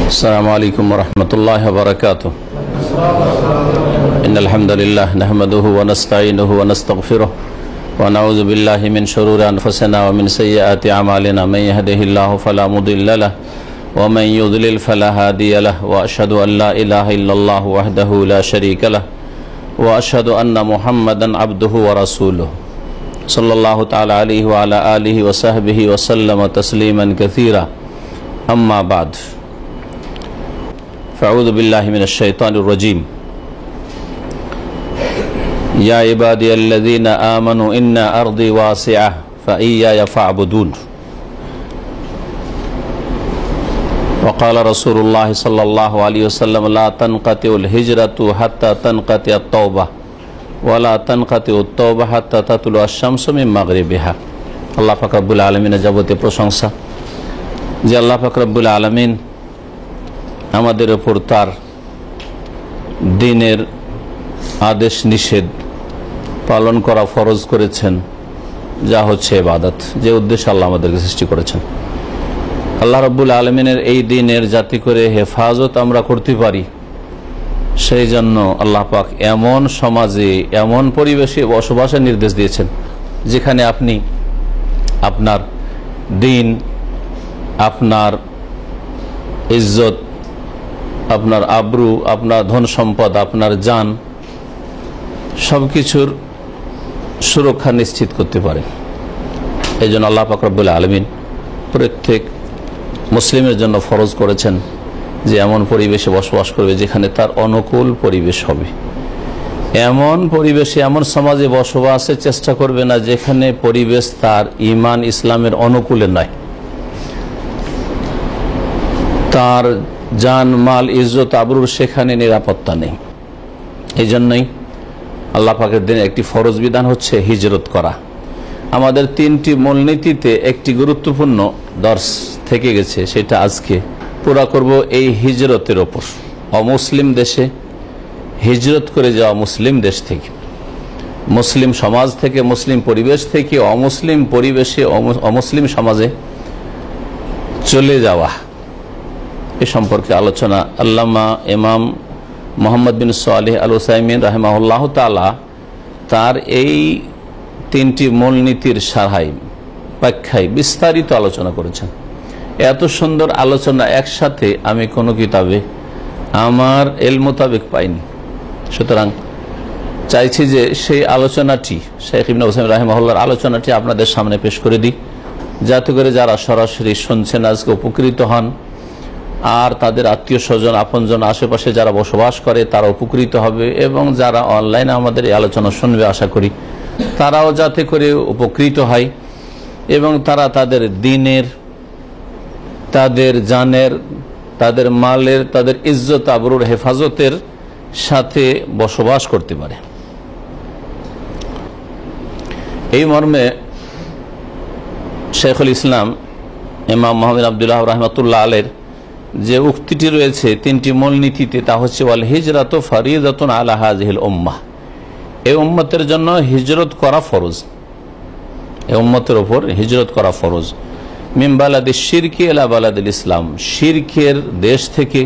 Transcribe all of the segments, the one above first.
अस्सलामु अलैकुम वरहमतुल्लाहि वबरकातुहू। इन्नल हम्दुलिल्लाह नहमदुहु व नस्तईनुहु व नस्तगफिरुहु व नऊज़ु बिल्लाहि मिन शुरूरि अनफुसिना व मिन सय्यिआति अमालिना मन यहदिहिल्लाहु फला मुदिल्ल लहु व मन युद्लिल फला हादिय लहु व अशहदु अन ला इलाहा इल्लल्लाहु वहदहु ला शरीका लहु व अशहदु अन्ना मुहम्मदन अब्दुहु व रसूलुहु सल्लल्लाहु तआला अलैहि व अला आलिहि व सहबिहि व सल्लम तस्लीमन कसीरा। अम्मा बाद, फ़अऊज़ु बिल्लाहि मिनश शैतानिर रजीम। या इबादियल्लज़ीना आमनू इन्ना अर्दी वासिअह फ़इय्याया फ़अबुदून। वक़ाल रसूलुल्लाह सल्लल्लाहु अलैहि वसल्लम ला तनक़तिउल हिजरतु हत्ता तनक़तिअत तौबा वला तनक़तिउत तौबा हत्ता ततलुअ अश-शम्सु मिन मग़रिबिहा। আল্লাহ পাক রব্বুল আলামিনের যাবতীয় প্রশংসা, যে আল্লাহ পাক রব্বুল আলামিন আমাদের উপর তার দ্বীনের আদেশ নিষেধ পালন করা ফরজ করেছেন, যা হচ্ছে ইবাদত, যে উদ্দেশ্যে আল্লাহ আমাদেরকে সৃষ্টি করেছেন। আল্লাহ রব্বুল আলামিনের এই দ্বীনের যাতে করে হেফাজত আমরা করতে পারি, সেই জন্য আল্লাহ পাক এমন সমাজে এমন পরিবেশে বসবাসের নির্দেশ দিয়েছেন যেখানে আপনি আপনার দ্বীন, আপনার ইজ্জত, আপনার আব্রু, আপনার ধন সম্পদ, আপনার জান, সবকিছুর সুরক্ষা নিশ্চিত করতে পারে। এই জন্য আল্লাহ পাক রব্বুল আলামিন প্রত্যেক মুসলিমের জন্য ফরজ করেছেন যে এমন পরিবেশে বসবাস করবে যেখানে তার অনুকূল পরিবেশ হবে। এমন পরিবেশে, এমন সমাজে বসবাসের চেষ্টা করবে না যেখানে পরিবেশ তার ঈমান ইসলামের অনুকূলে নয়, তার জান মাল ইজ্জত আবরুর সেখানে নিরাপত্তা নেই। এই জন্যই আল্লাহ পাকের দিনে একটি ফরজ বিধান হচ্ছে হিজরত করা। আমাদের তিনটি মূলনীতিতে একটি গুরুত্বপূর্ণ দর্শ থেকে গেছে, সেটা আজকে পুরা করব এই হিজরতের ওপর। অমুসলিম দেশে হিজরত করে যাওয়া, মুসলিম দেশ থেকে, মুসলিম সমাজ থেকে, মুসলিম পরিবেশ থেকে অমুসলিম পরিবেশে, অমুসলিম সমাজে চলে যাওয়া, এ সম্পর্কে আলোচনা আল্লামা ইমাম মোহাম্মদ বিন সালেহ আল উসাইমিন রাহিমাহুল্লাহ তাআলা তার এই তিনটি মূলনীতির সারহাই ব্যাখ্যায় বিস্তারিত আলোচনা করেছেন। এত সুন্দর আলোচনা একসাথে আমি কোনো কিতাবে আমার এল মোতাবেক পাইনি। সুতরাং চাইছি যে সেই আলোচনাটি, শেখ ইবনে উসাইমিন রাহিমাহুল্লাহর আলোচনাটি আপনাদের সামনে পেশ করে দিই, যাতে করে যারা সরাসরি শুনছেন আজকে উপকৃত হন, আর তাদের আত্মীয় স্বজন, আপনজন, আশেপাশে যারা বসবাস করে তারা উপকৃত হবে, এবং যারা অনলাইনে আমাদের এই আলোচনা শুনবে আশা করি তারাও যাতে করে উপকৃত হয় এবং তারা তাদের দ্বীনের, তাদের জানের, তাদের মালের, তাদের ইজ্জত আবরুর হেফাজতের সাথে বসবাস করতে পারে। এই মর্মে শেখুল ইসলাম ইমাম মুহাম্মদ আব্দুল্লাহ রাহমাতুল্লাহ আলাইহির যে উক্তিটি রয়েছে তিনটি মূলনীতিতে, তা হচ্ছে ওয়াল হিজরাতু ফারিদাতুন আলা হাযিহিল উম্মাহ। এই উম্মতের জন্য হিজরত করা ফরজ, এই উম্মতের উপর হিজরত করা ফরজ। মিন বালাদিশ শিরকি ইলা বালাদিল ইসলাম, শিরকের দেশ থেকে,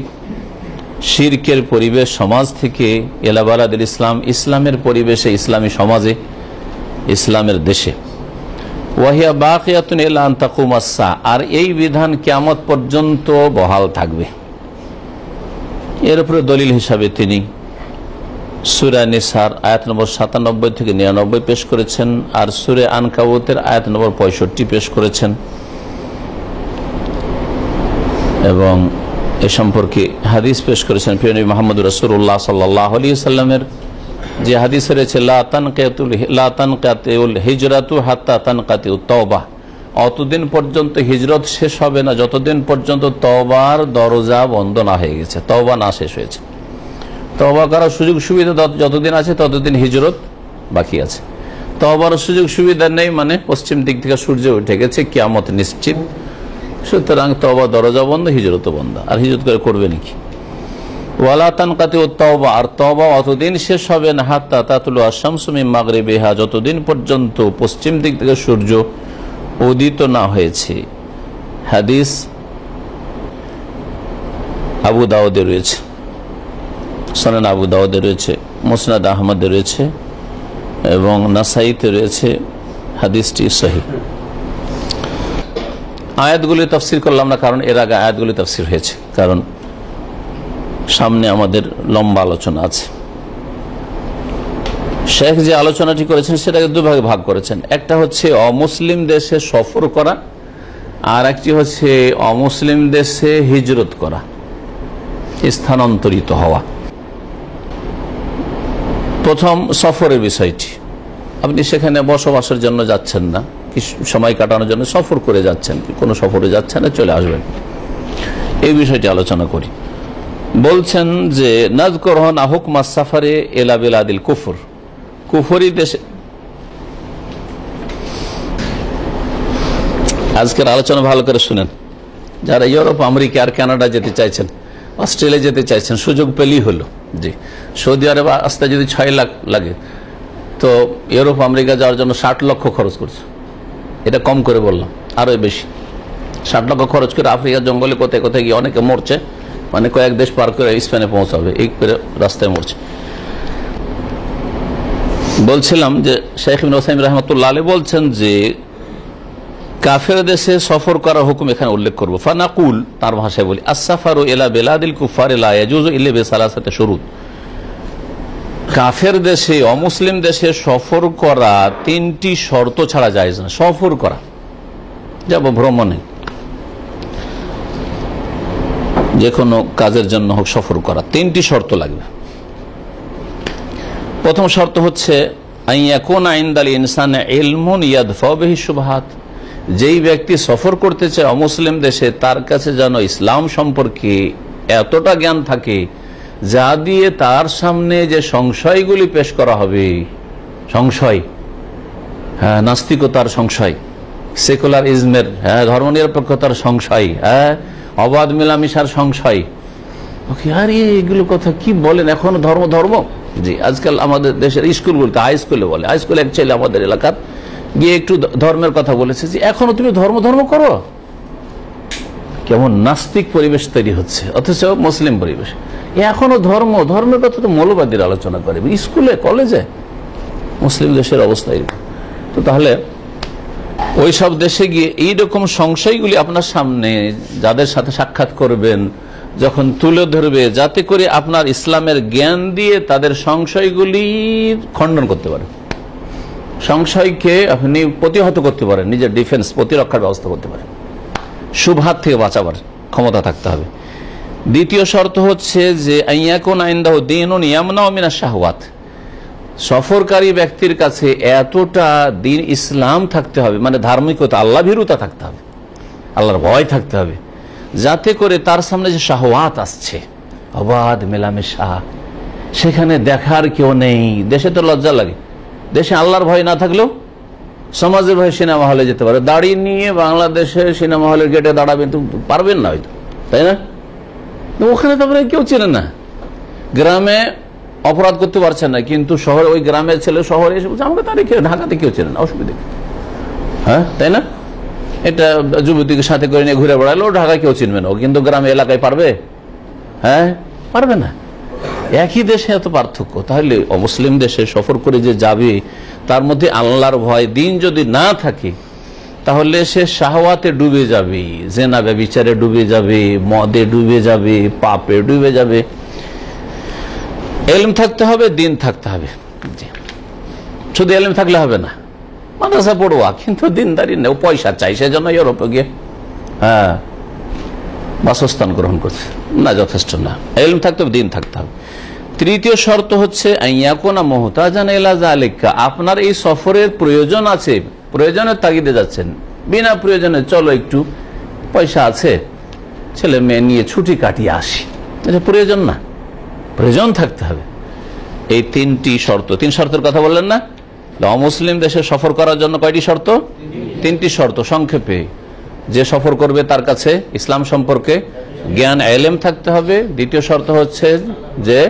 শিরকের পরিবেশ সমাজ থেকে, ইলা বালাদিল ইসলাম, ইসলামের পরিবেশে, ইসলামী সমাজে, ইসলামের দেশে। ওয়াহিয়া বাকিয়াতুন ইলা আন তাকুমাস সা, আর এই বিধান কিয়ামত পর্যন্ত বহাল থাকবে। এর উপরে দলিল হিসাবে তিনি সূরা নিসার আয়াত নম্বর ৯৭ থেকে ৯৯ পেশ করেছেন, আর সূরা আনকাবুতের আয়াত নম্বর ৬৫ পেশ করেছেন, এবং এ সম্পর্কে হাদিস পেশ করেছেন প্রিয় নবী মুহাম্মদ রাসূলুল্লাহ সাল্লাল্লাহু আলাইহি ওয়াসাল্লামের যে হাদিস রয়েছে, লা তানকাতিউল হিজরাতু হাত্তা তানকাতিউত তাওবা, অতদিন পর্যন্ত হিজরত শেষ হবে না যতদিন পর্যন্ত তওবার দরজা বন্ধ না হয়ে গেছে, তওবা না শেষ হয়েছে। তওবা করার সুযোগ সুবিধা যতদিন আছে ততদিন হিজরত বাকি আছে। তওবার সুযোগ সুবিধা নেই মানে পশ্চিম দিক থেকে সূর্য উঠে গেছে, কিয়ামত নিশ্চিত, সুতরাং তওবা দরজা বন্ধ, হিজরত বন্ধ। আর হিজরত করে করবে নাকি? ওয়ালা তানকাতিউত তাওবা, আর তওবা অতদিন শেষ হবে না হাত্তা তাতলুআ আশ-শামসু মিন মাগরিবিহা, যতদিন পর্যন্ত পশ্চিম দিক থেকে সূর্য উদিত না হয়েছে। হাদিস আবু দাউদে রয়েছে, সুনান আবু দাউদে রয়েছে, মুসনাদ আহমদে রয়েছে এবং নাসাইতে রয়েছে। হাদিসটি সহিহ। আয়াতগুলি তাফসীর করলাম না, কারণ এর আগে আয়াতগুলি তাফসীর হয়েছে, কারণ সামনে আমাদের লম্বা আলোচনা আছে। শেখ যে আলোচনাটি করেছেন সেটাকে দুভাগে ভাগ করেছেন। একটা হচ্ছে অমুসলিম দেশে সফর করা, আর একটি হচ্ছে অমুসলিম দেশে হিজরত করা, স্থানান্তরিত হওয়া। প্রথম সফরের বিষয়টি, আপনি সেখানে বসবাসের জন্য যাচ্ছেন না, কিছু সময় কাটানোর জন্য সফর করে যাচ্ছেন, কোনো সফরে যাচ্ছেন না, চলে আসবেন, এই বিষয়টি আলোচনা করি। বলছেন যে নাযকুরুনা হুকমা সাফারে ইলা বিলাদিল কুফর, কুফরি দেশে। আজকের আলোচনা ভালো করে শুনেন। যারা ইউরোপ, আমেরিকা আর কানাডা যেতে চাইছেন, অস্ট্রেলিয়া যেতে চাইছেন, সুযোগ পেলেই হলো। জি, সৌদি আরব আসতে যদি 6 লাখ লাগে, তো ইউরোপ আমেরিকা যাওয়ার জন্য 60 লক্ষ খরচ করছে। এটা কম করে বললাম, আরো বেশি। 60 লক্ষ খরচ করে আফ্রিকার জঙ্গলে কোথায় কোথায় গিয়ে অনেকে মরছে, মানে কয়েক দেশ পার করে স্পেনে পৌঁছাবে, এই করে রাস্তায় মরছে। বলছিলাম যে শেখ ইবনে উসাইমিন রাহমাতুল্লাহ আলাইহি বলছেন যে কাফের দেশে সফর করার হুকুম এখানে উল্লেখ করব। ফানাকুল, তার ভাষায় বলি, আস-সাফারু ইলা বিলাদিল কুফারি লা ইয়াজুজু ইল্লা বিসালাসাতি শুরুত। কাফের দেশে, অমুসলিম দেশে সফর করা 3টি শর্ত ছাড়া জায়েজ না। সফর করা, যাব ভ্রমণে, যে কোনো কাজের জন্য হোক, সফর করা 3টি শর্ত লাগবে। প্রথম শর্ত হচ্ছে আইয়াকুনা ইনদাল ইনসানি ইলমুন ইয়াদফাউ বিহি শুবহাত, যেই ব্যক্তি সফর করতে চায় অমুসলিম দেশে, তার কাছে যেন ইসলাম সম্পর্কে এতটা জ্ঞান থাকে যা দিয়ে তার সামনে যে সংশয়গুলি পেশ করা হবে, সংশয়, হ্যাঁ, নাস্তিকতার সংশয়, সেকুলারিজমের, হ্যাঁ, ধর্মনিরপেক্ষতার সংশয়, হ্যাঁ, অবাধ মেলামেশার সংশয়, আরে এগুলো কথা কি বলেন, এখন ধর্ম ধর্ম। জি, আজকাল আমাদের দেশের স্কুলগুলোতে, হাই স্কুলে বলে, হাই স্কুলে এক ছেলে আমাদের এলাকার গিয়ে একটু ধর্মের কথা বলেছে যে এখনো তুমি ধর্ম ধর্ম করো। কেমন নাস্তিক পরিবেশ তৈরি হচ্ছে, অথচ মুসলিম পরিবেশ। এখনো ধর্ম, ধর্মের কথা তো মৌলবাদীর আলোচনা করে স্কুলে কলেজে। মুসলিম দেশের অবস্থা এরকম। তো তাহলে ওই সব দেশে গিয়ে এইরকম সংশয়গুলি আপনার সামনে যাদের সাথে সাক্ষাৎ করবেন যখন তুলে ধরবে, যাতে করে আপনার ইসলামের জ্ঞান দিয়ে তাদের সংশয়গুলি খণ্ডন করতে পারেন, সংশয়কে আপনি প্রতিহত করতে পারেন, নিজের ডিফেন্স, প্রতিরক্ষার ব্যবস্থা করতে পারেন, শুবহাত থেকে বাঁচাবার ক্ষমতা থাকতে হবে। দ্বিতীয় শর্ত হচ্ছে যে আইয়াকুনা ইনদাহু দীনুন ইয়ামনাউ মিনাশ শাহওয়াত, সফরকারী ব্যক্তির কাছে এতটা দিন ইসলাম থাকতে হবে, মানে ধার্মিকতা, আল্লাহ ভীরুতা থাকতে হবে, আল্লাহর ভয় থাকতে হবে, যাতে করে তার সামনে যে শাহওয়াত আসছে, অবাধ মেলামেশা, সেখানে দেখার কেউ নেই। দেশে তো লজ্জা লাগে, দেশে আল্লাহর ভয় না থাকলেও সমাজের ভয় সিনেমা হলে যেতে পারে, দাড়ি নিয়ে বাংলাদেশের সিনেমা হলের গেটে দাঁড়াবেন তো পারবেন না হয়তো, তাই না? ওখানে তো আপনার কেউ চেনে না, গ্রামে অপরাধ করতে পারছেন না, কিন্তু শহরে ওই গ্রামের ছেলে শহরে এসে বলছে আমাকে তারিখে ঢাকাতে কেউ চেনে না, অসুবিধা, হ্যাঁ, তাই না? এটা যুবতীকে সাথে করে নিয়ে ঘুরে বেড়ালো, ঢাকা কেউ চিনবে না, কিন্তু গ্রামে এলাকায় পারবে? হ্যাঁ, পারবে না। একই দেশে এত পার্থক্য। তাহলে অমুসলিম দেশে সফর করে যে যাবে, তার মধ্যে আল্লাহর ভয়, দিন যদি না থাকে, তাহলে সে শাহওয়াতে ডুবে যাবে, জেনা ব্যভিচারে ডুবে যাবে, মদে ডুবে যাবে, পাপে ডুবে যাবে। ইলম থাকতে হবে, দিন থাকতে হবে। শুধু ইলম থাকলে হবে না, মাদ্রাসা পড়ুয়া কিন্তু দিনদারি নেই, পয়সা চাই, সেজন্য ইউরোপে গিয়ে হ্যাঁ বাসস্থান গ্রহণ করছে না, যথেষ্ট না। ইলম থাকতে হবে, দিন থাকতে হবে। তৃতীয় শর্ত হচ্ছে আইয়াকুনা মুহতাজান ইলা যালিকা, আপনার এই সফরের প্রয়োজন আছে, প্রয়োজনের তাগিদে যাচ্ছেন, বিনা প্রয়োজনে চলো একটু পয়সা আছে, ছেলে মেয়ে নিয়ে ছুটি কাটিয়ে আসি, এটা প্রয়োজন না, প্রয়োজন থাকতে হবে। এই 3টি শর্ত, 3 শর্তের কথা বললেন না? অমুসলিম দেশে সফর করার জন্য কয়টি শর্ত? 3টি শর্ত। সংক্ষেপে, যে সফর করবে তার কাছে ইসলাম সম্পর্কে জ্ঞান, ইলম থাকতে হবে। দ্বিতীয় শর্ত হচ্ছে যে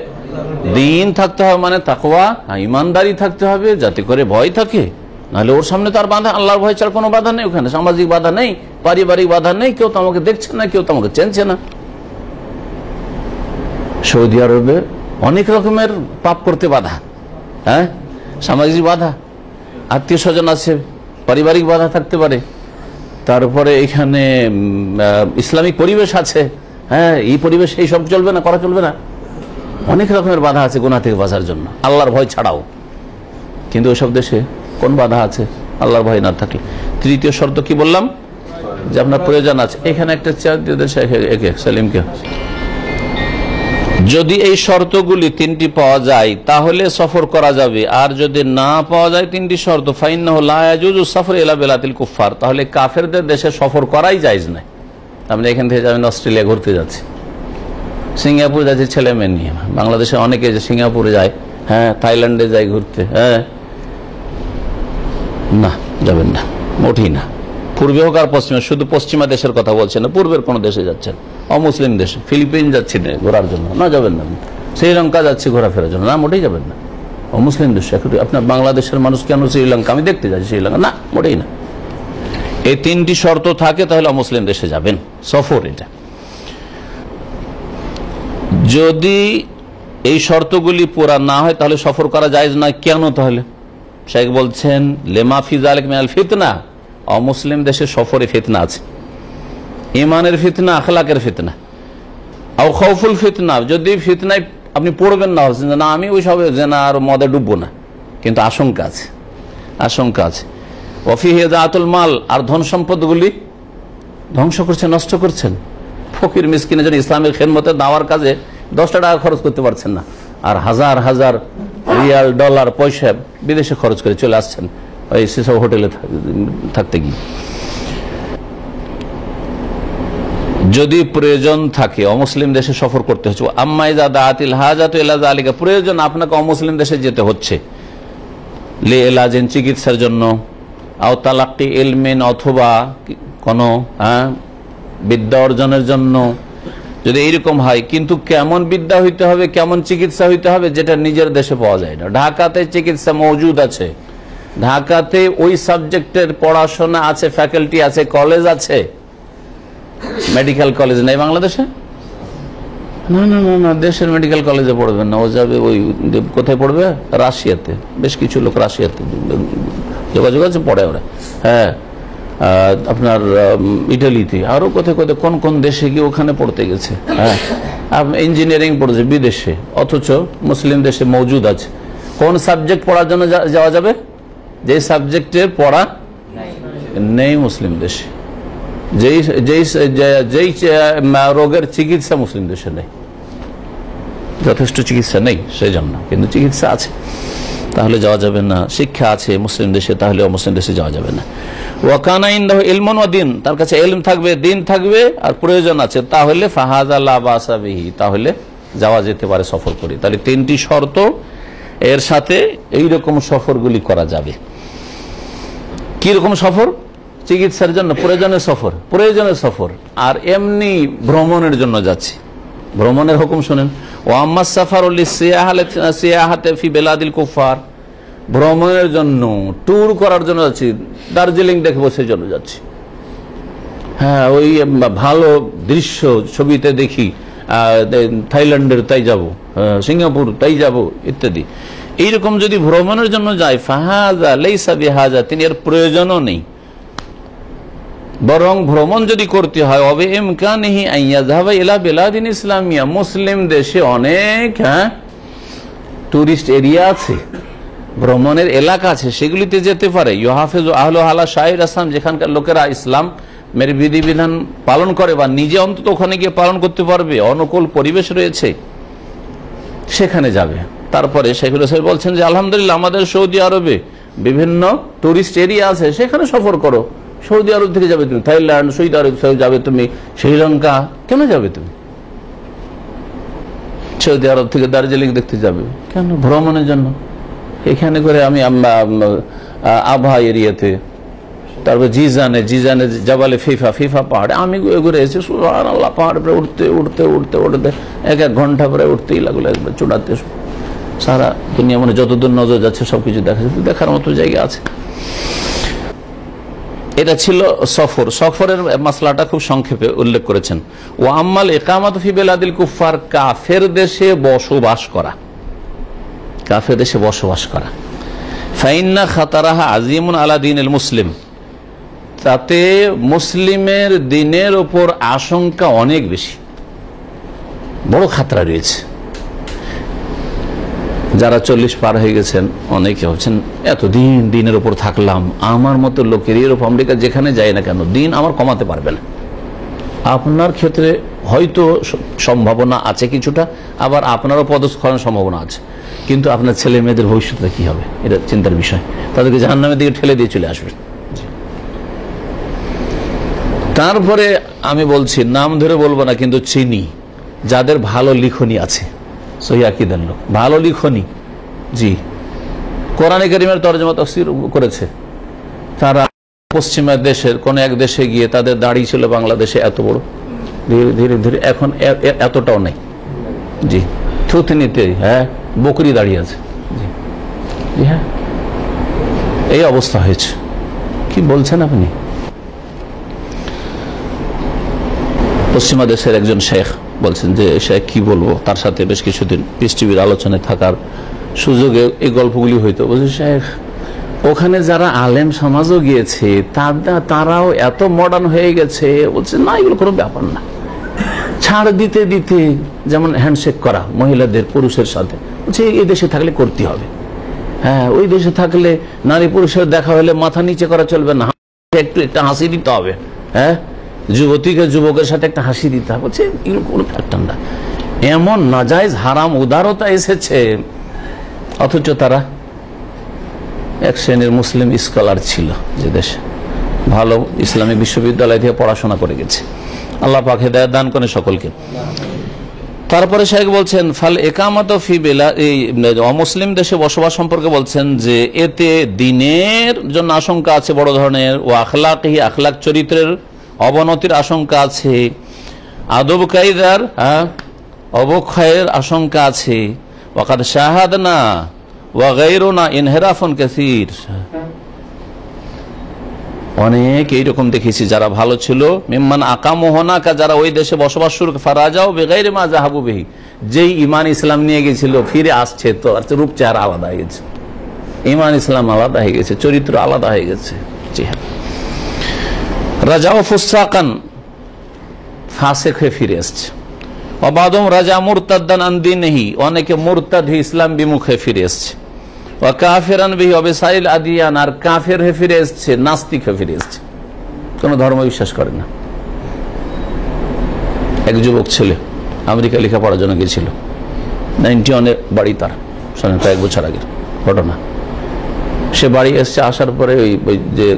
দিন থাকতে হবে, মানে তাকওয়া, ইমানদারি থাকতে হবে, যাতে করে ভয় থাকে, নাহলে ওর সামনে তো আর বাধা, আল্লাহর ভয় ছাড়া কোনো বাধা নেই, ওখানে সামাজিক বাধা নেই, পারিবারিক বাধা নেই, কেউ তো আমাকে দেখছে না, কেউ তো আমাকে চেনছে না, সৌদি আরবে অনেক রকমের পাপ করতে বাধা, হ্যাঁ, সামাজিক বাধা, আত্মীয় স্বজন আছে, পারিবারিক বাধা থাকতে পারে, তারপরে এখানে ইসলামিক পরিবেশ আছে, হ্যাঁ, এই পরিবেশ এই সব চলবে না, করা চলবে না, অনেক রকমের বাধা আছে গুনাহ থেকে বাঁচার জন্য, আল্লাহর ভয় ছাড়াও। কিন্তু ওইসব দেশে কোন বাধা আছে আল্লাহর ভয় না থাকলে? তৃতীয় শর্ত কি বললাম? যে আপনার প্রয়োজন আছে। এখানে একটা চেয়ার দিয়ে দেশে সেলিমকে, যদি এই শর্তগুলি তিনটি পাওয়া যায় তাহলে সফর করা যাবে, আর যদি না পাওয়া যায় তিনটি শর্ত, ফাইন্নাহু লা ইয়াজুজু সফর ইলা বিলাদিল কুফার, তাহলে কাফেরদের দেশে সফর করাই জায়েজ নাই। আপনি এখান থেকে যাবেন অস্ট্রেলিয়া ঘুরতে যাচ্ছে, সিঙ্গাপুর যাচ্ছে ছেলে মেয়ে নিয়ে, বাংলাদেশে অনেকে যে সিঙ্গাপুরে যায়, হ্যাঁ, থাইল্যান্ডে যায় ঘুরতে, হ্যাঁ, না, যাবেন না, মোটেই না। পূর্বে হোক আর পশ্চিমে, শুধু পশ্চিমা দেশের কথা বলছেন না, পূর্বের কোন দেশে যাচ্ছেন, অমুসলিম দেশে, ফিলিপিন যাচ্ছি ঘোরার জন্য, না, যাবেন না। শ্রীলঙ্কা যাচ্ছি ঘোরাফেরার জন্য, না, মোটেই যাবেন না। অমুসলিম দেশ, আপনার বাংলাদেশের মানুষ কেন শ্রীলঙ্কা, আমি দেখতে যাচ্ছি শ্রীলঙ্কা, না, মোটেই না। এই তিনটি শর্ত থাকে তাহলে অমুসলিম দেশে যাবেন, সফর এটা। যদি এই শর্তগুলি পুরা না হয় তাহলে সফর করা জায়েজ নয়। কেন তাহলে? শেখ বলছেন লেমা ফি যালিকা মিনাল ফিতনা, অমুসলিম দেশে সফরে ফিতনা আছে, ইমানের ফিতনা, আখলাকের ফিতনা, আও খাউফুল ফিতনা, যদি ফিতনায় আপনি পড়বেন না, না আমি ওই সব জেনা আর মদে ডুববো না, কিন্তু আশঙ্কা আছে, আশঙ্কা আছে। ওয়াফি ইদাআতুল মাল, আর ধন সম্পদগুলি ধ্বংস করছেন, নষ্ট করছেন। ফকির মিসকিনের জন্য ইসলামের খেদমতে দাওয়ার কাজে 10 টাকা খরচ করতে পারছেন না, আর হাজার হাজার রিয়াল, ডলার, পয়সা বিদেশে খরচ করে চলে আসছেন ওই সেসব হোটেলে থাকতে গিয়ে। যদি প্রয়োজন থাকে অমুসলিম দেশে সফর করতে হচ্ছে, আম্মা ইযা দাআতিল হাজাতু ইলা যালিকা, প্রয়োজন আপনাকে অমুসলিম দেশে যেতে হচ্ছে, লি ইলাজিন, চিকিৎসার জন্য, আও তালাক্কি ইলমিন, অথবা কোনো বিদ্যা অর্জনের জন্য, যদি এইরকম হয়, কিন্তু কেমন বিদ্যা হইতে হবে, কেমন চিকিৎসা হইতে হবে, যেটা নিজের দেশে পাওয়া যায় না। ঢাকাতে চিকিৎসা মজুদ আছে, ঢাকাতে ওই সাবজেক্টের পড়াশোনা আছে, ফ্যাকাল্টি আছে, কলেজ আছে, মেডিকেল কলেজ নেই বাংলাদেশে। না না না না, দেশের মেডিকেল কলেজে পড়বেন না, ও যাবে ওই কোথায় পড়বে, রাশিয়াতে, বেশ কিছু লোক রাশিয়াতে যোগাযোগ আছে, পড়ে ওরা, হ্যাঁ, আপনার ইটালিতে, আরো কোথায় কোথায় কোন কোন দেশে গিয়ে ওখানে পড়তে গেছে, হ্যাঁ, ইঞ্জিনিয়ারিং পড়েছে বিদেশে, অথচ মুসলিম দেশে মজুদ আছে। কোন সাবজেক্ট পড়ার জন্য যাওয়া যাবে? যে সাবজেক্টের পড়া নেই মুসলিম দেশে, যেই রোগের চিকিৎসা মুসলিম দেশে নেই, যথেষ্ট চিকিৎসা নেই সেই জন্য, কিন্তু চিকিৎসা আছে, তাহলে যাওয়া যাবে না। শিক্ষা আছে মুসলিম দেশে, তাহলে অমুসলিম দেশে যাওয়া যাবে না। ওয়াকানা ইনদাহু ইলমুন ওয়া দীন, তার কাছে ইলম থাকবে, দিন থাকবে, আর প্রয়োজন আছে, তাহলে ফাহাযা লা বাসা বিহি, তাহলে যাওয়া যেতে পারে সফর করে। তাহলে তিনটি শর্ত এর সাথে এইরকম সফরগুলি করা যাবে। কি রকম সফর? চিকিৎসার জন্য প্রয়োজনের সফর, প্রয়োজনের সফর, আর এমনি ভ্রমণের জন্য যাচ্ছি, ভ্রমণের হুকুম শুনেন। ওয়াম্মা সাফারুল সিয়াহাতে ফি বিলাদিল কুফার, ভ্রমণের জন্য, ট্যুর করার জন্য যাচ্ছি, দার্জিলিং দেখবো সেই জন্য যাচ্ছি, হ্যাঁ, ওই ভালো দৃশ্য ছবিতে দেখি, থাইল্যান্ডের তাই যাব, সিঙ্গাপুর তাই যাব ইত্যাদি, এইরকম যদি ভ্রমণের জন্য যায়, ফাহাযা লাইসা বিহাজা, তিনি এর প্রয়োজনও নেই। বরং ভ্রমণ যদি করতে হয়, অবে ইমকানিহি আন ইয়াযহাবা ইলা বিলাদিন ইসলামিয়া, মুসলিম দেশে অনেক, হ্যাঁ, টুরিস্ট এরিয়া আছে, ভ্রমণের এলাকা আছে, সেগুলিতে যেতে পারে। ইউহাফিজু আহলুহা আলা শাইর আসলাম, যেখানকার লোকেরা ইসলাম মের বিধিবিধান পালন করে, বা নিজে অন্তত ওখানে গিয়ে পালন করতে পারবে, অনুকূল পরিবেশ রয়েছে, সেখানে যাবে। তারপরে শেখুল সাহেব বলছেন যে আলহামদুলিল্লাহ আমাদের সৌদি আরবে বিভিন্ন টুরিস্ট এরিয়া আছে, সেখানে সফর করো। সৌদি আরব থেকে যাবে তুমি থাইল্যান্ড, সৌদি আরব যাবে তুমি শ্রীলঙ্কা, কেন যাবে তুমি? সৌদি আরব থেকে দার্জিলিং দেখতে যাবে কেন? ভ্রমণের জন্য। এখানে করে আমি আবহা এরিয়াতে, তারপর জিজানে জাবালে ফিফা পাহাড়ে আমি ঘুরে এসেছি, সুবহানাল্লাহ, পাহাড় পরে উঠতে উঠতে উঠতে উঠতে 1 ঘন্টা পরে উঠতেই লাগলো, একবার চূড়াতে। সারা দুনিয়া মানে যতদূর নজর যাচ্ছে সবকিছু দেখা যাচ্ছে, দেখার মতো জায়গা আছে। এটা ছিল সফর। সফরের মাসলাটা খুব সংক্ষেপে উল্লেখ করেছেন। ও আম্মাল ইকামাত ফি বিলাদিল কুফার, কাফের দেশে বসবাস করা, কাফের দেশে বসবাস করা। ফাইন্না খাতারাহা আজিমুন আলা দীনিল মুসলিম, তাতে মুসলিমের দিনের উপর আশঙ্কা অনেক বেশি, বড় খাতরা রয়েছে। যারা 40 পার হয়ে গেছেন অনেকে হচ্ছেন এতদিন দিনের উপর থাকলাম, আমার মতো লোকের ইউরোপ আমেরিকা যেখানে যায় না কেন দিন আমার কমাতে পারবে না। আপনার ক্ষেত্রে হয়তো সম্ভাবনা আছে কিছুটা, আবার আপনারও পদস্খলনের সম্ভাবনা আছে, কিন্তু আপনার ছেলে মেয়েদের ভবিষ্যৎটা কি হবে এটা চিন্তার বিষয়। তাদেরকে জাহান্নামের দিকে ঠেলে দিয়ে চলে আসবে। তারপরে আমি বলছি, নাম ধরে বলবো না, কিন্তু চিনি যাদের ভালো লিখনি আছে, সহিহ আকীদার লোক, ভালো লিখনি, জি, কোরআনে কারীমের তরজমা তাফসীর করেছে। তারা পশ্চিমা দেশের কোন এক দেশে গিয়ে তাদের দাড়ি ছিল বাংলাদেশে এত বড়, ধীরে ধীরে ধীরে এখন এতটাও নেই, জি, থুতনিতে হ্যাঁ বকরি দাঁড়িয়ে আছে, জি জি হ্যাঁ, এই অবস্থা হয়েছে। কি বলছেন আপনি? পশ্চিমা দেশের একজন শেখ বলছেন যে শেখ কি বলবো, তার সাথে বেশ কিছুদিন পিস টিভির আলোচনায় থাকার সুযোগে এই গল্পগুলি হইতো। বলছে শেখ, ওখানে যারা আলেম সমাজও গিয়েছে তারাও এত মডার্ন হয়ে গেছে। বলছে না, এগুলো কোনো ব্যাপার না, ছাড় দিতে দিতে, যেমন হ্যান্ডশেক করা মহিলাদের পুরুষের সাথে, বলছে এই দেশে থাকলে করতে হবে। হ্যাঁ, ওই দেশে থাকলে নারী পুরুষের দেখা হলে মাথা নিচে করা চলবে না, একটু একটা হাসি দিতে হবে। হ্যাঁ, যুবতীকে যুবকের সাথে একটা হাসি দিতে হবে। বলছে এগুলো কোনো ফ্যাক্টর না, এমন নাজায়েজ হারাম উদারতা এসেছে। অথচ তারা এক শ্রেণীর মুসলিম স্কলার ছিল, যে দেশে ভালো ইসলামিক বিশ্ববিদ্যালয় থেকে পড়াশোনা করে গেছে। আল্লাহ পাক হেদায়েত দান করেন সকলকে। তারপরে শেখ বলছেন ফাল ইকামাত ফি বিলা, এই অমুসলিম দেশে বসবাস সম্পর্কে বলছেন যে এতে দিনের জন্য আশঙ্কা আছে বড় ধরনের, ও আখলাকি, আখলাক চরিত্রের অবনতির আশঙ্কা আছে, আদব কায়দার অবক্ষয়ের আশঙ্কা আছে। ওয়াকাদ শাহাদনা ওয়া গায়রুনা ইনহিরাফুন কাসীর, অনেক এইরকম দেখেছি যারা ভালো ছিল, মিম্মান আকামু হুনাকা, যারা ওই দেশে বসবাস শুরু, ফারাজাও বিগাইরি মা যাহাবু বিহি, যেই ঈমান ইসলাম নিয়ে গেছিল ফিরে আসছে তো রূপ চেহারা আলাদা হয়ে গেছে, ঈমান ইসলাম আলাদা হয়ে গেছে, চরিত্র আলাদা হয়ে গেছে। জি হ্যাঁ, রাজাও ফুসাকান, ফাসিক হয়ে ফিরে আসছে। অবাদম রাজা মুরতাদ্দান আন দীনিহি, অনেকে মুরতাদ হয়ে ইসলাম বিমুখে ফিরে আসছে। ওয়া কাফিরান বিহি ওয়াবিসাইল আদিয়ান, আর কাফের হয়ে ফিরে আসছে, নাস্তিক হয়ে ফিরে আসছে, কোনো ধর্ম বিশ্বাস করে না। এক যুবক ছেলে আমেরিকা লেখাপড়ার জন্য গিয়েছিল, 91-এ বাড়ি তার, কয়েক বছর আগের ঘটনা। সে বাড়ি এসছে, আসার পরে ওই যে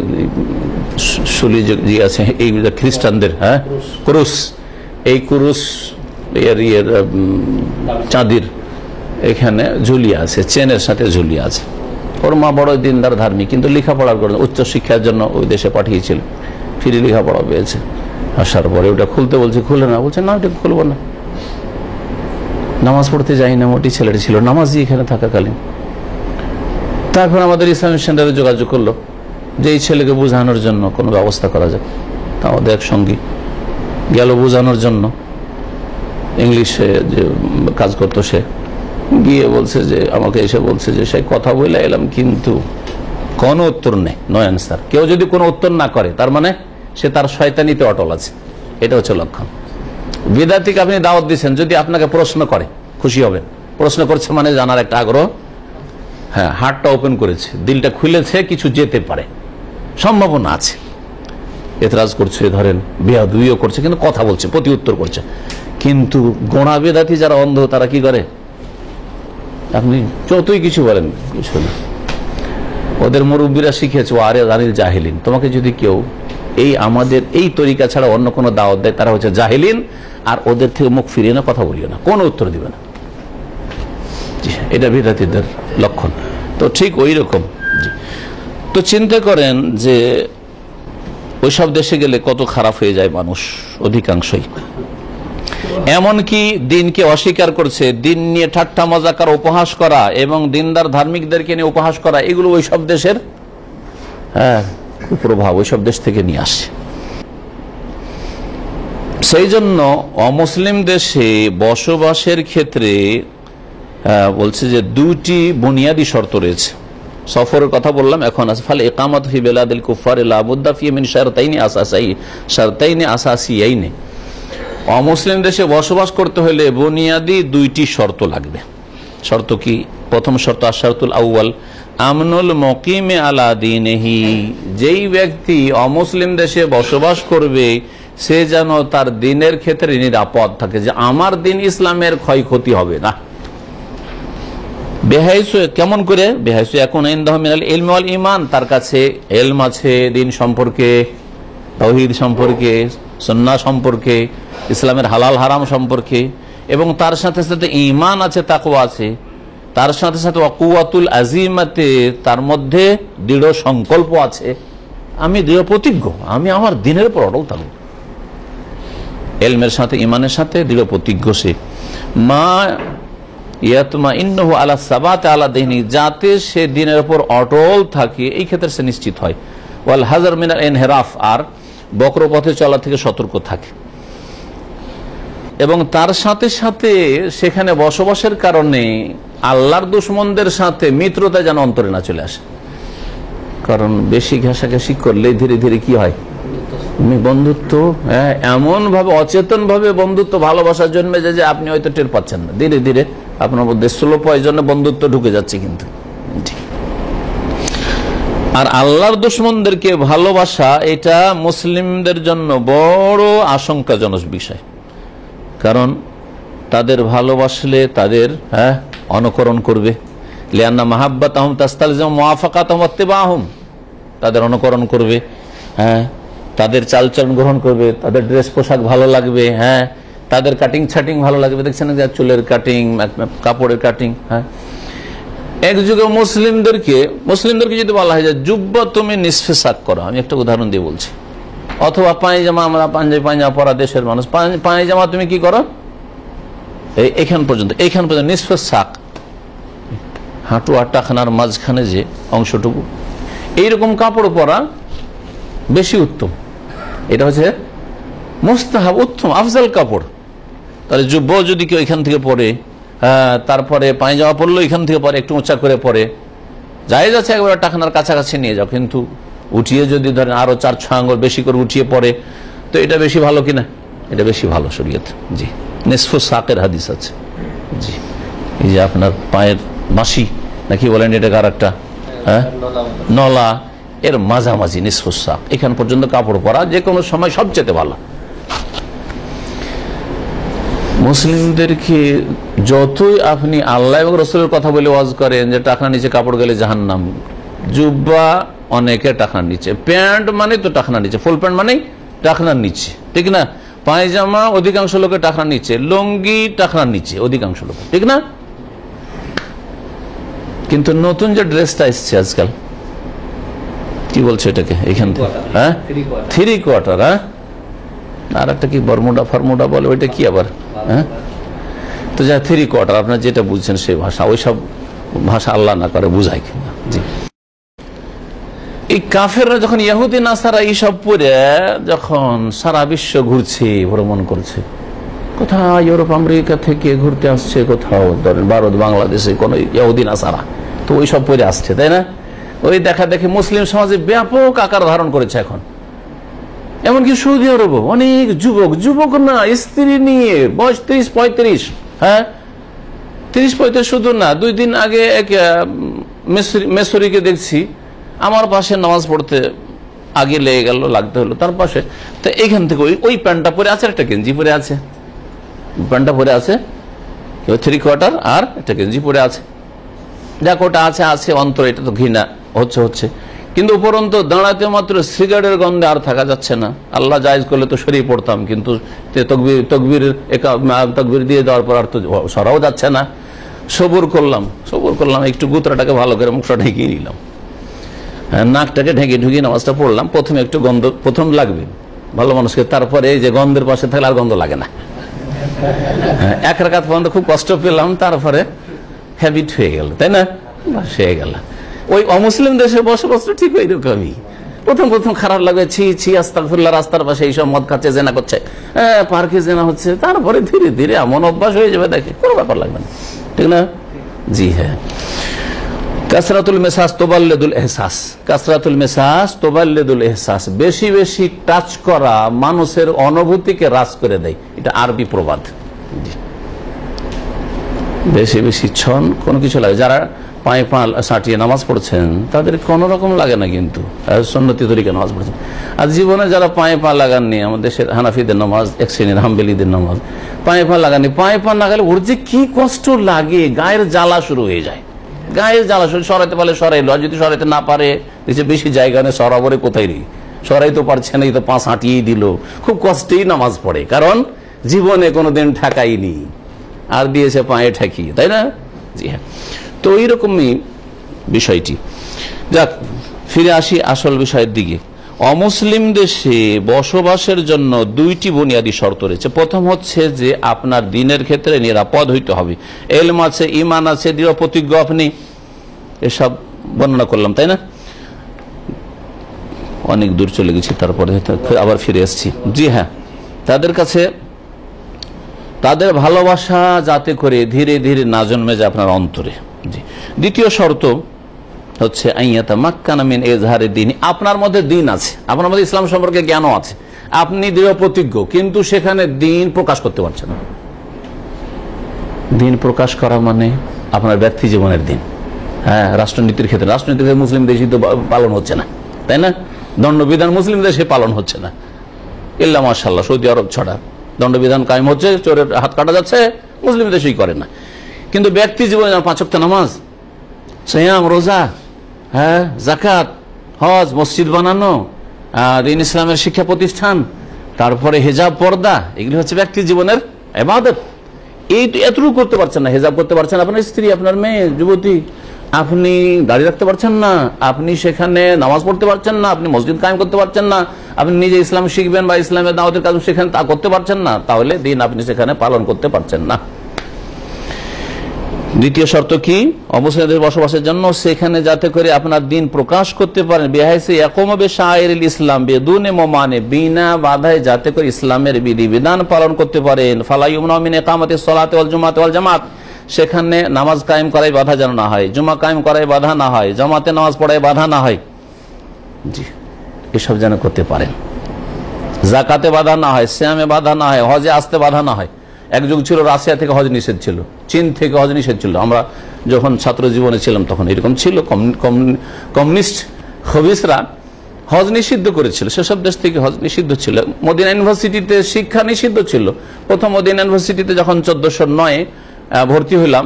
শুলি যে আছে এই খ্রিস্টানদের, হ্যাঁ ক্রুশ, এই ক্রুশ এর চাঁদির এখানে ঝুলিয়ে আছে, চেনের সাথে ঝুলিয়ে আছে। ওর মা বড় দিনদার ধার্মিক, কিন্তু লেখাপড়ার করে উচ্চ শিক্ষার জন্য ওই দেশে পাঠিয়েছিল, ফিরে লেখাপড়া পেয়েছে। আসার পরে ওটা খুলতে বলছে, খুলে না, বলছে না ওটা খুলবো না, নামাজ পড়তে যাই না, মোটি ছেলেটি ছিল নামাজি এখানে থাকাকালীন। তারপর আমাদের ইসলামিক সেন্টারে যোগাযোগ করলো যে এই ছেলেকে বোঝানোর জন্য কোনো ব্যবস্থা করা যাক। আমাদের এক সঙ্গী গেল বোঝানোর জন্য, ইংলিশে যে কাজ করতো সে, গিয়ে বলছে যে আমাকে এসে বলছে যে সে কথা বলে এলাম কিন্তু কোনো উত্তর নেই, নো অ্যান্সার। কেউ যদি কোনো উত্তর না করে তার মানে সে তার শয়তানিতে অটল আছে, এটা হচ্ছে লক্ষণ। বিদাতিকে আপনি দাওয়াত দিচ্ছেন, যদি আপনাকে প্রশ্ন করে খুশি হবে, প্রশ্ন করছে মানে জানার একটা আগ্রহ, হ্যাঁ হার্টটা ওপেন করেছে, দিলটা খুলেছে, কিছু যেতে পারে, সম্ভাবনা আছে। এতরাজ করছে, ধরেন বেয়াদবিও করছে, কিন্তু কথা বলছে, প্রতি উত্তর করছে। কিন্তু গোড়া বেদাতি যারা অন্ধ, তারা কি করে, আপনি যতই কিছু বলেন কিছু না। ওদের মুরব্বীরা শিখেছে আরে জানিল জাহিলিন, তোমাকে যদি কেউ এই আমাদের এই তরিকা ছাড়া অন্য কোনো দাওয়াত দেয়, তারা হচ্ছে জাহিলিন, আর ওদের থেকে মুখ ফিরিয়ে না, কথা বলিও না, কোনো উত্তর দিবে না। এটা বিদাতীদের লক্ষণ। তো ঠিক ওই রকম। তো চিন্তা করেন যে ওইসব দেশে গেলে কত খারাপ হয়ে যায় মানুষ, অধিকাংশই। এমনকি দিনকে অস্বীকার করছে, দিন নিয়ে ঠাট্টা মজাকার উপহাস করা এবং দিনদার ধার্মিকদেরকে নিয়ে উপহাস করা, এগুলো ওইসব দেশের কুপ্রভাব ওইসব দেশ থেকে নিয়ে আসে। সেই জন্য অমুসলিম দেশে বসবাসের ক্ষেত্রে বলছে যে দুটি বুনিয়াদী শর্ত রয়েছে। সফরের কথা বললাম, এখন আছে ফাল ইকামাত ফি বিলাদিল কুফার লা বুদ্দা ফি মিন শারতাইনি আসাসিয়াইনি। অমুসলিম দেশে বসবাস করতে হলে বুনিয়াদী দুইটি শর্ত লাগবে। শর্ত কি? প্রথম শর্ত আশারতুল আউয়াল আমনুল মুকিমে আলা দীনিহি, যেই ব্যক্তি অমুসলিম দেশে বসবাস করবে সে যেন তার দিনের ক্ষেত্রে নিরাপদ থাকে, যে আমার দিন ইসলামের ক্ষয়ক্ষতি হবে না। বেহাইসু, কেমন করে? বেহাইসু এখন ইনদাহু মিনাল ইলমি ওয়াল ঈমান, তার কাছে ইলম আছে দিন সম্পর্কে, তাওহীদ সম্পর্কে, সুন্নাহ সম্পর্কে, ইসলামের হালাল হারাম সম্পর্কে, এবং তার সাথে সাথে ঈমান আছে, তাকওয়া আছে, তার সাথে সাথে ওয়াকুওয়াতুল আযীমাতে, তার মধ্যে দৃঢ় সংকল্প আছে, আমি দৃঢ় প্রতিজ্ঞ, আমি আমার দিনের উপর অটল থাকব। ইলমের সাথে ঈমানের সাথে দৃঢ় প্রতিজ্ঞ সে। মা ইয়াতমাইন্নহু আলা সাবাতি আলা দীনি, যাতে সে দিনের উপর অটল থাকে, এই ক্ষেত্রে সে নিশ্চিত হয়। ওয়াল হাযার মিনাল ইনহিরাফ, আর বক্র পথে চলা থেকে সতর্ক থাকে। এবং তার সাথে সাথে সেখানে বসবাসের কারণে আল্লাহর দুশমনদের সাথে মিত্রতা যেন অন্তরে না চলে আসে। কারণ বেশি ঘেঁষাঘেঁষি করলে ধীরে ধীরে কি হয়, বন্ধুত্ব এমন ভাবে অচেতন ভাবে বন্ধুত্ব ভালোবাসার জন্মে যে আপনি হয়তো টের পাচ্ছেন না, ধীরে ধীরে আপনার মধ্যে স্লো পয়জনে বন্ধুত্ব ঢুকে যাচ্ছে। কিন্তু আর আল্লাহর দুশমনদেরকে ভালোবাসা এটা মুসলিমদের জন্য বড় আশঙ্কাজনক বিষয়। কারণ তাদের ভালোবাসলে তাদের অনুকরণ করবে, লিআন্না মাহাব্বাতাহুম তাস্তালজিমু মুওয়াফাকাতাহুম ওয়াত্তিবাহুম, তাদের অনুকরণ করবে, তাদের চালচলন গ্রহণ করবে, তাদের ড্রেস পোশাক ভালো লাগবে, তাদের কাটিং ছাটিং ভালো লাগবে। দেখছেন যে চুলের কাটিং, কাপড়ের কাটিং। এক যুগে মুসলিমদেরকে যদি বলা হয় যে জুব্বা তুমি নিসফে সাক করো, আমি একটা উদাহরণ দিয়ে বলছি, অথবা পায়জামা, আমরা পায়জামা পরা দেশের মানুষ, পায়জামা তুমি কি করো এইখান পর্যন্ত নিসফে সাক, হাঁটু আর টাকনার মাঝখানে যে অংশটুকু, এইরকম কাপড় পরা বেশি উত্তম। এটা হচ্ছে মুস্তাহাব, উত্তম, আফজাল কাপড়। তাহলে যুব্ব যদি কেউ এখান থেকে পরে, তারপরে পায়জামা পরলো এখান থেকে পরে, একটু উঁচা করে পরে, জায়েজ আছে একবার টাকনার কাছাকাছি নিয়ে যাও, কিন্তু উঠিয়ে যদি ধরেন আরো 4-6 আঙ্গুল বেশি করে উঠিয়ে পরে, তো এটা বেশি ভালো কিনা? এটা বেশি ভালো শরীয়ত। জি, নিসফু সাকের হাদিস আছে। জি, এই যে আপনার পায়ের মাসি নাকি বলেন এটাকে, আর একটা নলা, এর মাঝামাঝি নিসফু সাক, এখান পর্যন্ত কাপড় পরা যে কোনো সময় সবচেয়ে ভালো। মুসলিমদেরকে যতই আপনি আল্লাহ এবং রাসূলের কথা বলে ওয়াজ করেন যে টাকনা নিচে কাপড় গেলে জাহান্নাম, জুব্বা অনেকে টাকনার নিচে, প্যান্ট মানে তো টাকনার নিচে, ফুল প্যান্ট মানে টাকনার নিচে, ঠিক না? পায়জামা অধিকাংশ লোকের টাকনার নিচে, লুঙ্গি টাকনার নিচে অধিকাংশ লোক, ঠিক না? কিন্তু নতুন যে ড্রেসটা এসছে আজকাল, কি বলছে এটাকে, এখান থেকে থ্রি কোয়ার্টার, আর একটা কি বরমুডা ফার্মুডা বলে, ওইটা কি আবার, তো যা থ্রি কোয়ার্টার, আপনার যেটা বুঝছেন সেই ভাষা, ওই সব ভাষা আল্লাহ না করে বুঝায় কিনা। জি, এই কাফেররা যখন ইহুদি নাসারা এইসব পরে যখন সারা বিশ্ব ঘুরছে, ভ্রমণ করছে, কোথাও ইউরোপ আমেরিকা থেকে ঘুরতে আসছে, কোথাও ধরেন ভারত বাংলাদেশে কোন ইহুদি নাসারা, তো ওই সব পরে আসছে, তাই না? ওই দেখা দেখি মুসলিম সমাজে ব্যাপক আকার ধারণ করেছে এখন। এমনকি সৌদি আরব অনেক যুবক না, স্ত্রী নিয়ে, বয়স 30-35, 30-35 শুধু না, 2 দিন আগে এক মেসরিকে দেখছি, আমার পাশে নামাজ পড়তে আগে লেগে গেল, লাগতে হলো তার পাশে, তো এইখান থেকে ওই প্যান্টটা পরে আছে, একটা গেঞ্জি পরে আছে, প্যান্টটা পরে আছে, থ্রি কোয়ার্টার আর একটা গেঞ্জি পরে আছে, যা কোটা আছে অন্তর, এটা তো ঘৃণা হচ্ছে, কিন্তু উপরন্ত দাঁড়াতে মাত্র সিগারেটের গন্ধে আর থাকা যাচ্ছে না। আল্লাহ জায়েজ করলে তো সরিয়ে পড়তাম, কিন্তু তকবীর দিয়ে দেওয়ার পর আর তো সরাও যাচ্ছে না। সবুর করলাম, একটু গুতরাটাকে ভালো করে মুখটা ঢেকে নিলাম, নাকটাকে ঢুকিয়ে নামাজটা পড়লাম। প্রথমে একটু গন্ধ প্রথম লাগবে ভালো মানুষকে, তারপরে এই যে গন্ধের পাশে থাকলে আর গন্ধ লাগে না। এক রাকাত পর্যন্ত খুব কষ্ট পেলাম, তারপরে হ্যাবিট হয়ে গেল, তাই না, হয়ে গেল। ওই অমুসলিম দেশে বসবাস ঠিক ওই রকমই, প্রথম প্রথম খারাপ লাগে, ছি ছি আস্তাগফিরুল্লাহ, রাস্তার পাশে এইসব মদ খাচ্ছে, জেনা করছে, পার্কে জেনা হচ্ছে, তারপরে ধীরে ধীরে এমন অভ্যাস হয়ে যাবে, দেখে কোনো ব্যাপার লাগবে না, ঠিক না? জি হ্যাঁ। কাসরাতুল মেসাজ তোবাল্লেদুল এহসাস, কাসরাতুল মেসাজ তোবাল্লেদুল এহসাস, বেশি বেশি টাচ করা মানুষের অনুভূতিকে হ্রাস করে দেয়, এটা আরবি প্রবাদ। বেশি বেশি ছন কোনো কিছু লাগে, যারা পায়ে পা সাঁটিয়ে নামাজ পড়ছেন তাদের কোনো রকম লাগে না, কিন্তু সুন্নতি তরিকা নামাজ পড়ছেন। আর জীবনে যারা পায়ে পা লাগাননি, আমাদের দেশের হানাফিদের নামাজ, এক শ্রেণীর হাম্বেলিদের নামাজ, পায়ে পা লাগাননি, পায়ে পা লাগালে ওর যে কি কষ্ট লাগে, গায়ের জ্বালা শুরু হয়ে যায়, গায়ের জ্বালা শুরু, সরাইতে পারলে সরাইলো, আর যদি সরাইতে না পারে, বেশি জায়গা নেই সরাবরে, কোথায় রে সরাই তো পারছে না, তো পা সাঁটিয়েই দিল, খুব কষ্টেই নামাজ পড়ে, কারণ জীবনে কোনোদিন ঠেকাইনি, আর দিয়েছে পায়ে ঠেকিয়ে, তাই না? জি হ্যাঁ। তো এইরকমই বিষয়টি। যাক, ফিরে আসি আসল বিষয়ের দিকে। অমুসলিম দেশে বসবাসের জন্য দুইটি বুনিয়াদী শর্ত রয়েছে। প্রথম হচ্ছে যে আপনার দিনের ক্ষেত্রে নিরাপদ হইতে হবে, এলম আছে, ইমান আছে, দৃঢ় প্রতিজ্ঞ আপনি, এসব বর্ণনা করলাম, তাই না? অনেক দূর চলে গেছি, তারপরে আবার ফিরে এসছি। জি হ্যাঁ, তাদের কাছে তাদের ভালোবাসা যাতে করে ধীরে ধীরে না জন্মে যায় আপনার অন্তরে। জি। দ্বিতীয় শর্ত হচ্ছে আইয়াতা মাক্কানা মিন ইজহারি দ্বীন, আপনার মধ্যে দিন আছে, আপনার মধ্যে ইসলাম সম্পর্কে জ্ঞানও আছে, আপনি দৃঢ় প্রতিজ্ঞ, কিন্তু সেখানে দিন প্রকাশ করতে পারছেন না। দিন প্রকাশ করা মানে আপনার ব্যক্তি জীবনের দিন, হ্যাঁ, রাষ্ট্রনীতির ক্ষেত্রে, রাষ্ট্রনীতির ক্ষেত্রে মুসলিম দেশে তো পালন হচ্ছে না, তাই না? দণ্ডবিধান মুসলিম দেশে পালন হচ্ছে না, ইল্লা মাশাআল্লাহ সৌদি আরব ছড়া দণ্ডবিধান কায়েম হচ্ছে, চোরের হাত কাটা যাচ্ছে, মুসলিম দেশেই করে না। কিন্তু ব্যক্তি জীবনে 5 ওয়াক্ত নামাজ, সিয়াম, রোজা, হ্যাঁ, যাকাত, হজ, মসজিদ বানানো, দিন ইসলামের শিক্ষা প্রতিষ্ঠান, তারপরে হেজাব, পর্দা, এগুলি হচ্ছে ব্যক্তি জীবনের ইবাদত। এই এতটুকু করতে পারছেন না, হেজাব করতে পারছেন আপনার স্ত্রী, আপনার মেয়ে, যুবতী, আপনি দাঁড়িয়ে রাখতে পারছেন না, আপনি সেখানে নামাজ পড়তে পারছেন না, আপনি মসজিদ কায়েম করতে পারছেন না, আপনি নিজে ইসলাম শিখবেন বা ইসলামের দাওয়াতের কাজ সেখানে তা করতে পারছেন না, তাহলে দিন আপনি সেখানে পালন করতে পারছেন না। দ্বিতীয় শর্ত কি? অমুসলিমদের বসবাসের জন্য সেখানে যাতে করে আপনার দিন প্রকাশ করতে পারেন, বিহাইসে ইয়াকুমু বিশাইরিল ইসলাম বিদুনি মুমানি, বিনা বাধায় যাতে করে ইসলামের বিধিবিধান পালন করতে পারেন। ফালা ইউমনা মিন ইকামাতিস সালাতি ওয়াল জুমাতি ওয়াল জামাত, সেখানে নামাজ কায়েম করায় বাধা যেন না হয়, জুমা কায়েম করায় বাধা না হয়, জামাতে নামাজ পড়ায় বাধা না হয়, জি, এসব যেন করতে পারেন। যাকাতে বাধা না হয়, সিয়ামে বাধা না হয়, হজে আসতে বাধা না হয়। এক যুগ ছিল রাশিয়া থেকে হজ নিষেধ ছিল, চীন থেকে হজ নিষেধ ছিল, আমরা যখন ছাত্র জীবনে ছিলাম তখন এরকম ছিল, কমিউনিস্ট খবিসরা হজ নিষিদ্ধ করেছিল, সেসব দেশ থেকে হজ নিষিদ্ধ ছিল। মদিনা ইউনিভার্সিটিতে শিক্ষা নিষিদ্ধ ছিল। প্রথম মদিনা ইউনিভার্সিটিতে যখন 1409 ভর্তি হইলাম,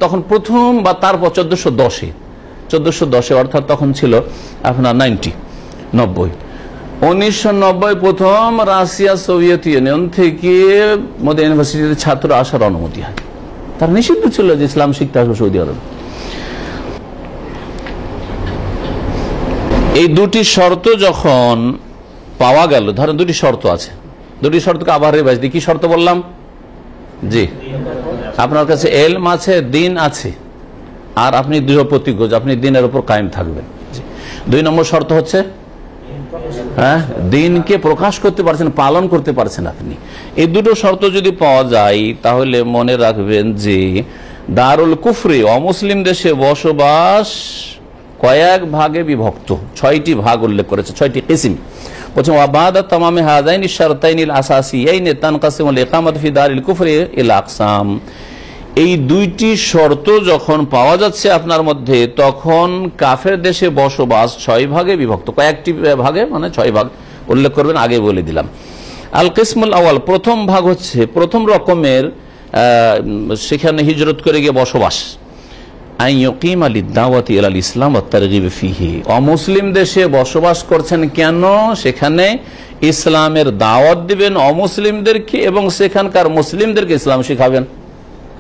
তখন প্রথম, বা তারপর 1410 অর্থাৎ তখন ছিল আপনার 90 1990 প্রথম রাশিয়া সোভিয়েত ইউনিয়ন থেকে মদিনা ইউনিভার্সিটিতে ছাত্র আসার অনুমতি হয়। তার নিষিদ্ধ ছিল যে ইসলাম শিখতে আসবে সৌদি আরব। এই দুটি শর্ত যখন পাওয়া গেল, ধরেন দুটি শর্ত আছে, দুটি শর্তকে আবার রিভাইজ দিই। কি শর্ত বললাম? জি, আপনার কাছে এলম আছে, দিন আছে, আর আপনি দৃঢ় প্রতিজ্ঞ যে আপনি দিনের উপর কায়েম থাকবেন। 2 নম্বর শর্ত হচ্ছে, হ্যাঁ, দিনকে প্রকাশ করতে পারছেন, পালন করতে পারছেন আপনি। এই দুটো শর্ত যদি পাওয়া যায় তাহলে মনে রাখবেন যে দারুল কুফরি, অমুসলিম দেশে বসবাস কয়েক ভাগে বিভক্ত, 6টি ভাগ উল্লেখ করেছে, 6টি কিসিম। প্রথম, আবাদা তামামে হাযাইনি শারতাইনিল আসাসিয়াইনি তানকাসিমুল ইকামাতু ফি দারিল কুফরি ইলা আকসাম। এই দুইটি শর্ত যখন পাওয়া যাচ্ছে আপনার মধ্যে, তখন কাফের দেশে বসবাস 6 ভাগে বিভক্ত, কয়েকটি ভাগে, মানে 6 ভাগ উল্লেখ করবেন, আগে বলে দিলাম। আল কিসমুল আওয়াল, প্রথম ভাগ হচ্ছে, প্রথম রকমের সেখানে হিজরত করে গিয়ে বসবাস, আন ইয়াকিমা লিদ-দাওয়াতি ইলাল ইসলাম ওয়াত তারগিব ফিহি। অমুসলিম দেশে বসবাস করছেন কেন? সেখানে ইসলামের দাওয়াত দিবেন অমুসলিমদেরকে, এবং সেখানকার মুসলিমদেরকে ইসলাম শিখাবেন।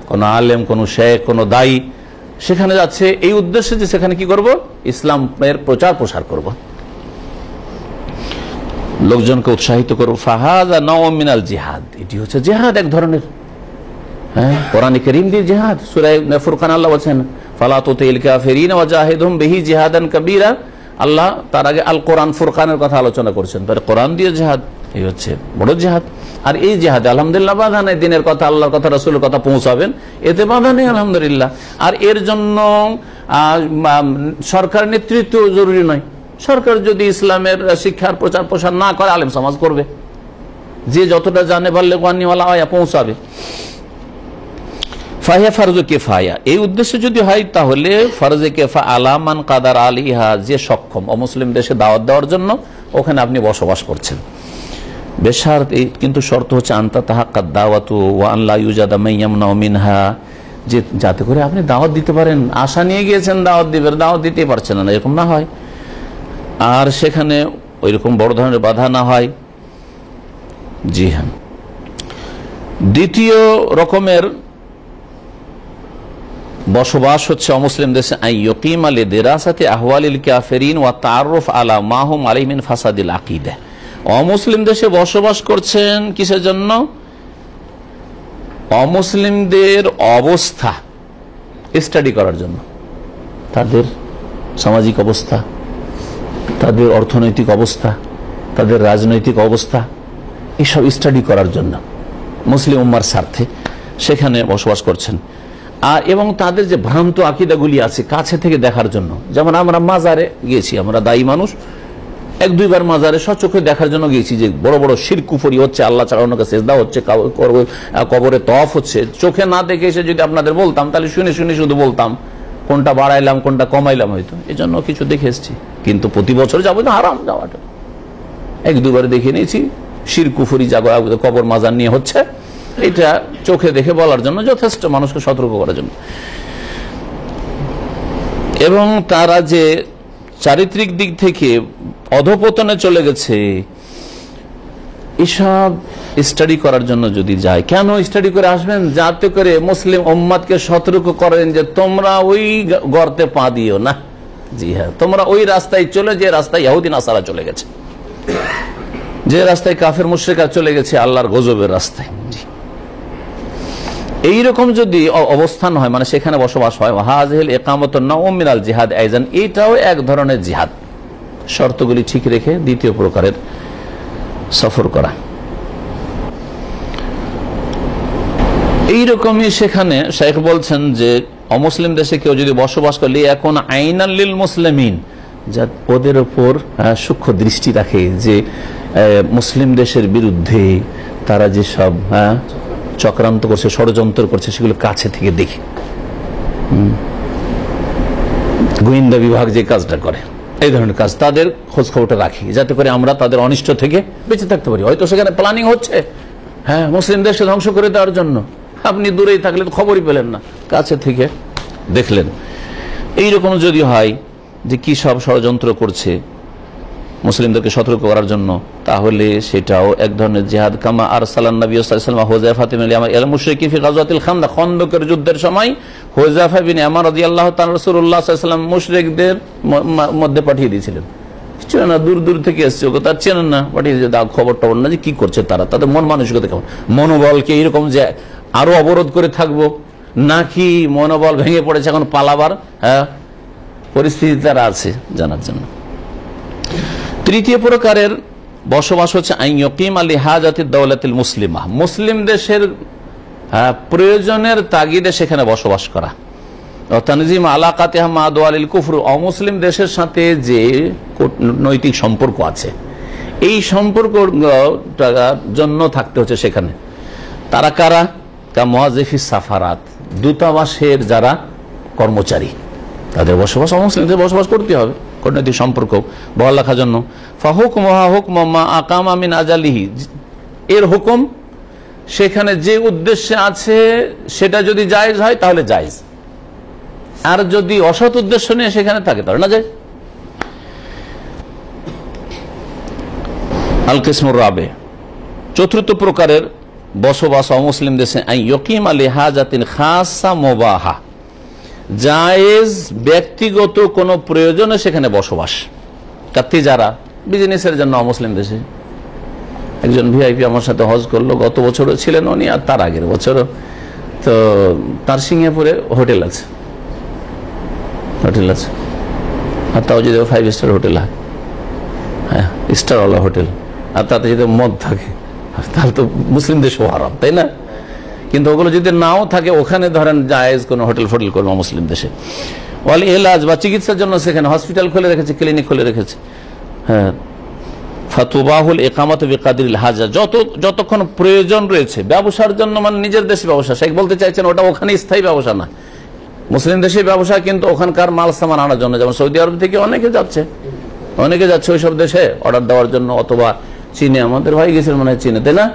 কোন আলেম, কোন শেখ, কোন দায়ী সেখানে যাচ্ছে এই উদ্দেশ্যে যে সেখানে কি করব? ইসলামের প্রচার প্রসার করব, লোকজনকে উৎসাহিত করব। ফাহাযা নাওউম মিনাল জিহাদ, এটি হচ্ছে জিহাদ এক ধরনের, হ্যাঁ, কোরআন কারীম দিয়ে জিহাদ। সূরা ফুরকান আল্লাহ বলেন, ফালা তুতিল কাফিরিন ওয়াজাহিদহুম বিহি জিহাদান কাবীরা, আল্লাহ তার আগে আল কোরআন ফুরকানের কথা আলোচনা করছেন, তার কোরআন দিয়ে জেহাদ, এই হচ্ছে বড় জেহাদ। আর এই জেহাদে আলহামদুলিল্লাহ বাধা নেই, দিনের কথা, আল্লাহর কথা, রাসূলের কথা পৌঁছাবেন, এতে বাধা নেই আলহামদুলিল্লাহ। আর এর জন্য সরকার নেতৃত্ব জরুরি নয়। সরকার যদি ইসলামের শিক্ষার প্রচার প্রসার না করে, আলেম সমাজ করবে, যে যতটা জানে বাল্লিগু আয়া পৌঁছাবে। ফাহিয়া ফারজু কিফায়া, এই উদ্দেশ্য যদি হয় তাহলে ফরজে কিফা আলা মান কাদার আলিহা, যে সক্ষম অমুসলিম দেশে দাওয়াত দেওয়ার জন্য ওখানে আপনি বসবাস করছেন। বেশারত, কিন্তু শর্ত হচ্ছে আনতা তাহাক্কাত দাওয়াতু ওয়া আন লা ইউজাদা মান ইয়ামনাউ মিনহা, যে যাতে করে আপনি দাওয়াত দিতে পারেন, আশা নিয়ে গিয়েছেন দাওয়াত দিবেন, দাওয়াত দিতে পারছেন না, এরকম না হয়। আর সেখানে ওইরকম বড় ধরনের বাধা না হয়। জি হ্যাঁ। দ্বিতীয় রকমের বসবাস হচ্ছে অমুসলিম দেশে আইয়ুকিম আলি দিরাসাতি আহওয়ালিল কাফিরিন ওয়া তাআররুফ আলা মা হুম আলাইহি মিন ফাসাদিল আকীদা। অমুসলিম দেশে বসবাস করছেন কিসের জন্য? অমুসলিমদের অবস্থা স্টাডি করার জন্য, তাদের সামাজিক অবস্থা, তাদের অর্থনৈতিক অবস্থা, তাদের রাজনৈতিক অবস্থা, এসব স্টাডি করার জন্য মুসলিম উম্মার স্বার্থে সেখানে বসবাস করছেন। আর এবং তাদের যে ভ্রান্ত আকীদাগুলি আছে কাছে থেকে দেখার জন্য, যেমন আমরা মাজারে গিয়েছি, আমরা দায়ী মানুষ, এক দুইবার মাজারে সচক্ষে দেখার জন্য গিয়েছি যে বড় বড় শিরক কুফরি হচ্ছে, আল্লাহ ছাড়া অন্যকে সিজদা হচ্ছে, কবরে তওয়াফ হচ্ছে। চোখে না দেখে এসে যদি আপনাদের বলতাম তাহলে শুনে শুনে শুধু বলতাম, কোনটা বাড়াইলাম কোনটা কমাইলাম হয়তো, এই জন্য কিছু দেখে এসছি। কিন্তু প্রতি বছর যাবো না, হারাম যাওয়াটা। এক দুবার দেখে নিয়েছি শিরক কুফরি কবর মাজার নিয়ে হচ্ছে, এটা চোখে দেখে বলার জন্য যথেষ্ট, মানুষকে সতর্ক করার জন্য। এবং তারা যে চারিত্রিক দিক থেকে অধপতনে চলে গেছে, এসব স্টাডি করার জন্য যদি যায়, কেন স্টাডি করে আসবেন? যাতে করে মুসলিম উম্মাদকে সতর্ক করেন যে তোমরা ওই গর্তে পা দিও না। জি হ্যাঁ, তোমরা ওই রাস্তায় চলে, যে রাস্তায় ইহুদি নাসারা চলে গেছে, যে রাস্তায় কাফের মুশরিকরা চলে গেছে, আল্লাহর গজবের রাস্তায়। এইরকম যদি অবস্থান হয়, মানে সেখানে বসবাস হয়, হাযিহিল ইকামাতুন নাওম মিনাল জিহাদ আইজান, এটাও এক ধরনের জিহাদ। শর্তগুলি ঠিক রেখে দ্বিতীয় প্রকারের সফর করা। এইরকমই সেখানে শেখ বলছেন যে অমুসলিম দেশে কেউ যদি বসবাস করলে এখন আইনাল লিল মুসলিমিন, যা ওদের উপর সূক্ষ্ম দৃষ্টি রাখে, যে মুসলিম দেশের বিরুদ্ধে তারা যে সব চক্রান্ত করছে, ষড়যন্ত্র করছে, সেগুলো কাছে থেকে দেখে। গোয়েন্দা বিভাগ যে কাজটা করে, এই ধরনের কাজ, তাদের খোঁজ খবরটা রাখি, যাতে করে আমরা তাদের অনিষ্ট থেকে বেঁচে থাকতে পারি। হয়তো সেখানে প্ল্যানিং হচ্ছে, হ্যাঁ, মুসলিম দেশকে ধ্বংস করে দেওয়ার জন্য, আপনি দূরেই থাকলে তো খবরই পেলেন না, কাছে থেকে দেখলেন। এইরকম যদি হয় যে কি সব ষড়যন্ত্র করছে মুসলিমদেরকে সতর্ক করার জন্য, তাহলে সেটাও এক ধরনের জিহাদ। কামা আরসালান নবী সাল্লাল্লাহু আলাইহি ওয়াসাল্লাম হুযায়ফা বিন ইয়ামান ইলা মুশরিকিন ফি গাযওয়াতিল খান্দক, খন্দকের যুদ্ধের সময় হুযায়ফা বিন ইয়ামান রাদিয়াল্লাহু তাআলা রাসূলুল্লাহ সাল্লাল্লাহু আলাইহি ওয়াসাল্লাম মুশরিকদের মধ্যে পাঠিয়ে দিয়েছিলেন। চেনেন না, দূর দূর থেকে এসছে, ওকে তার চেনেন না, পাঠিয়ে দিয়ে খবর টবর না যে কি করছে তারা, তাদের মন মানসিকতা কেমন, মনোবলকে এইরকম যে আরো অবরোধ করে থাকবো, নাকি মনোবল ভেঙে পড়েছে এখন পালাবার পরিস্থিতি তারা আছে জানার জন্য। তৃতীয় প্রকারের বসবাস হচ্ছে আইয়ুকিম আলি হাজাতিদ দাওলাতিল মুসলিমা, মুসলিম দেশের প্রয়োজনের তাগিদে সেখানে বসবাস করা। তানজিম আলাকাতিহা মা দাওয়ালিল কুফর, অমুসলিম দেশের সাথে যে নৈতিক সম্পর্ক আছে, এই সম্পর্কের জন্য থাকতে হচ্ছে সেখানে। তারা কারা? কা মুয়াজ্জিফিস সাফারাত, দূতাবাসের যারা কর্মচারী, তাদের বসবাস অমুসলিমদের বসবাস করতে হবে, কূটনৈতিক সম্পর্ক বহাল রাখার জন্য। ফাহুকমুহা হুকমু মা আকামা মিন আজালিহি, এর হুকুম সেখানে যে উদ্দেশ্যে আছে সেটা যদি জায়েজ হয় তাহলে জায়েজ, আর যদি অসৎ উদ্দেশ্য নিয়ে সেখানে থাকে তাহলে না যায়। আল কিসমুর রাবে, চতুর্থ প্রকারের বসবাস অমুসলিম দেশে আইয়ুকিম আলি হাজাতিন খাসা মুবাহা, জায়েজ ব্যক্তিগত কোনো প্রয়োজনে সেখানে বসবাস। কাতি যারা বিজনেসের জন্য অমুসলিম দেশে, একজন ভিআইপি আমার সাথে হজ করলো, গত বছরও ছিলেন উনি, আর তার আগের বছরও। তো তার সিঙ্গাপুরে হোটেল আছে, আর তাও যদি 5 স্টার হোটেল হয়, হ্যাঁ স্টারওয়ালা হোটেল, আর তাতে যদি মদ থাকে তাহলে তো মুসলিম দেশও হারাম, তাই না? কিন্তু ওগুলো যদি নাও থাকে, ওখানে ধরেন জায়েজ কোনো হোটেল ফোটেল করবো মুসলিম দেশে। ওয়াল এলাজ বা চিকিৎসার জন্য সেখানে হসপিটাল খুলে রেখেছে, ক্লিনিক খুলে রেখেছে। হ্যাঁ, ফাতুবাহুল ইকামাতু বিকাদরিল হাজা, যতক্ষণ প্রয়োজন রয়েছে ব্যবসার জন্য, মানে নিজের দেশে ব্যবসা, শেখ বলতে চাইছেন ওটা ওখানে স্থায়ী ব্যবসা না, মুসলিম দেশে ব্যবসা, কিন্তু ওখানকার মাল সামান আনার জন্য। যেমন সৌদি আরব থেকে অনেকে যাচ্ছে ওইসব দেশে অর্ডার দেওয়ার জন্য, অথবা চীনে, আমাদের ভাই গেছিলেন মনে হয় চীনে, তাই না?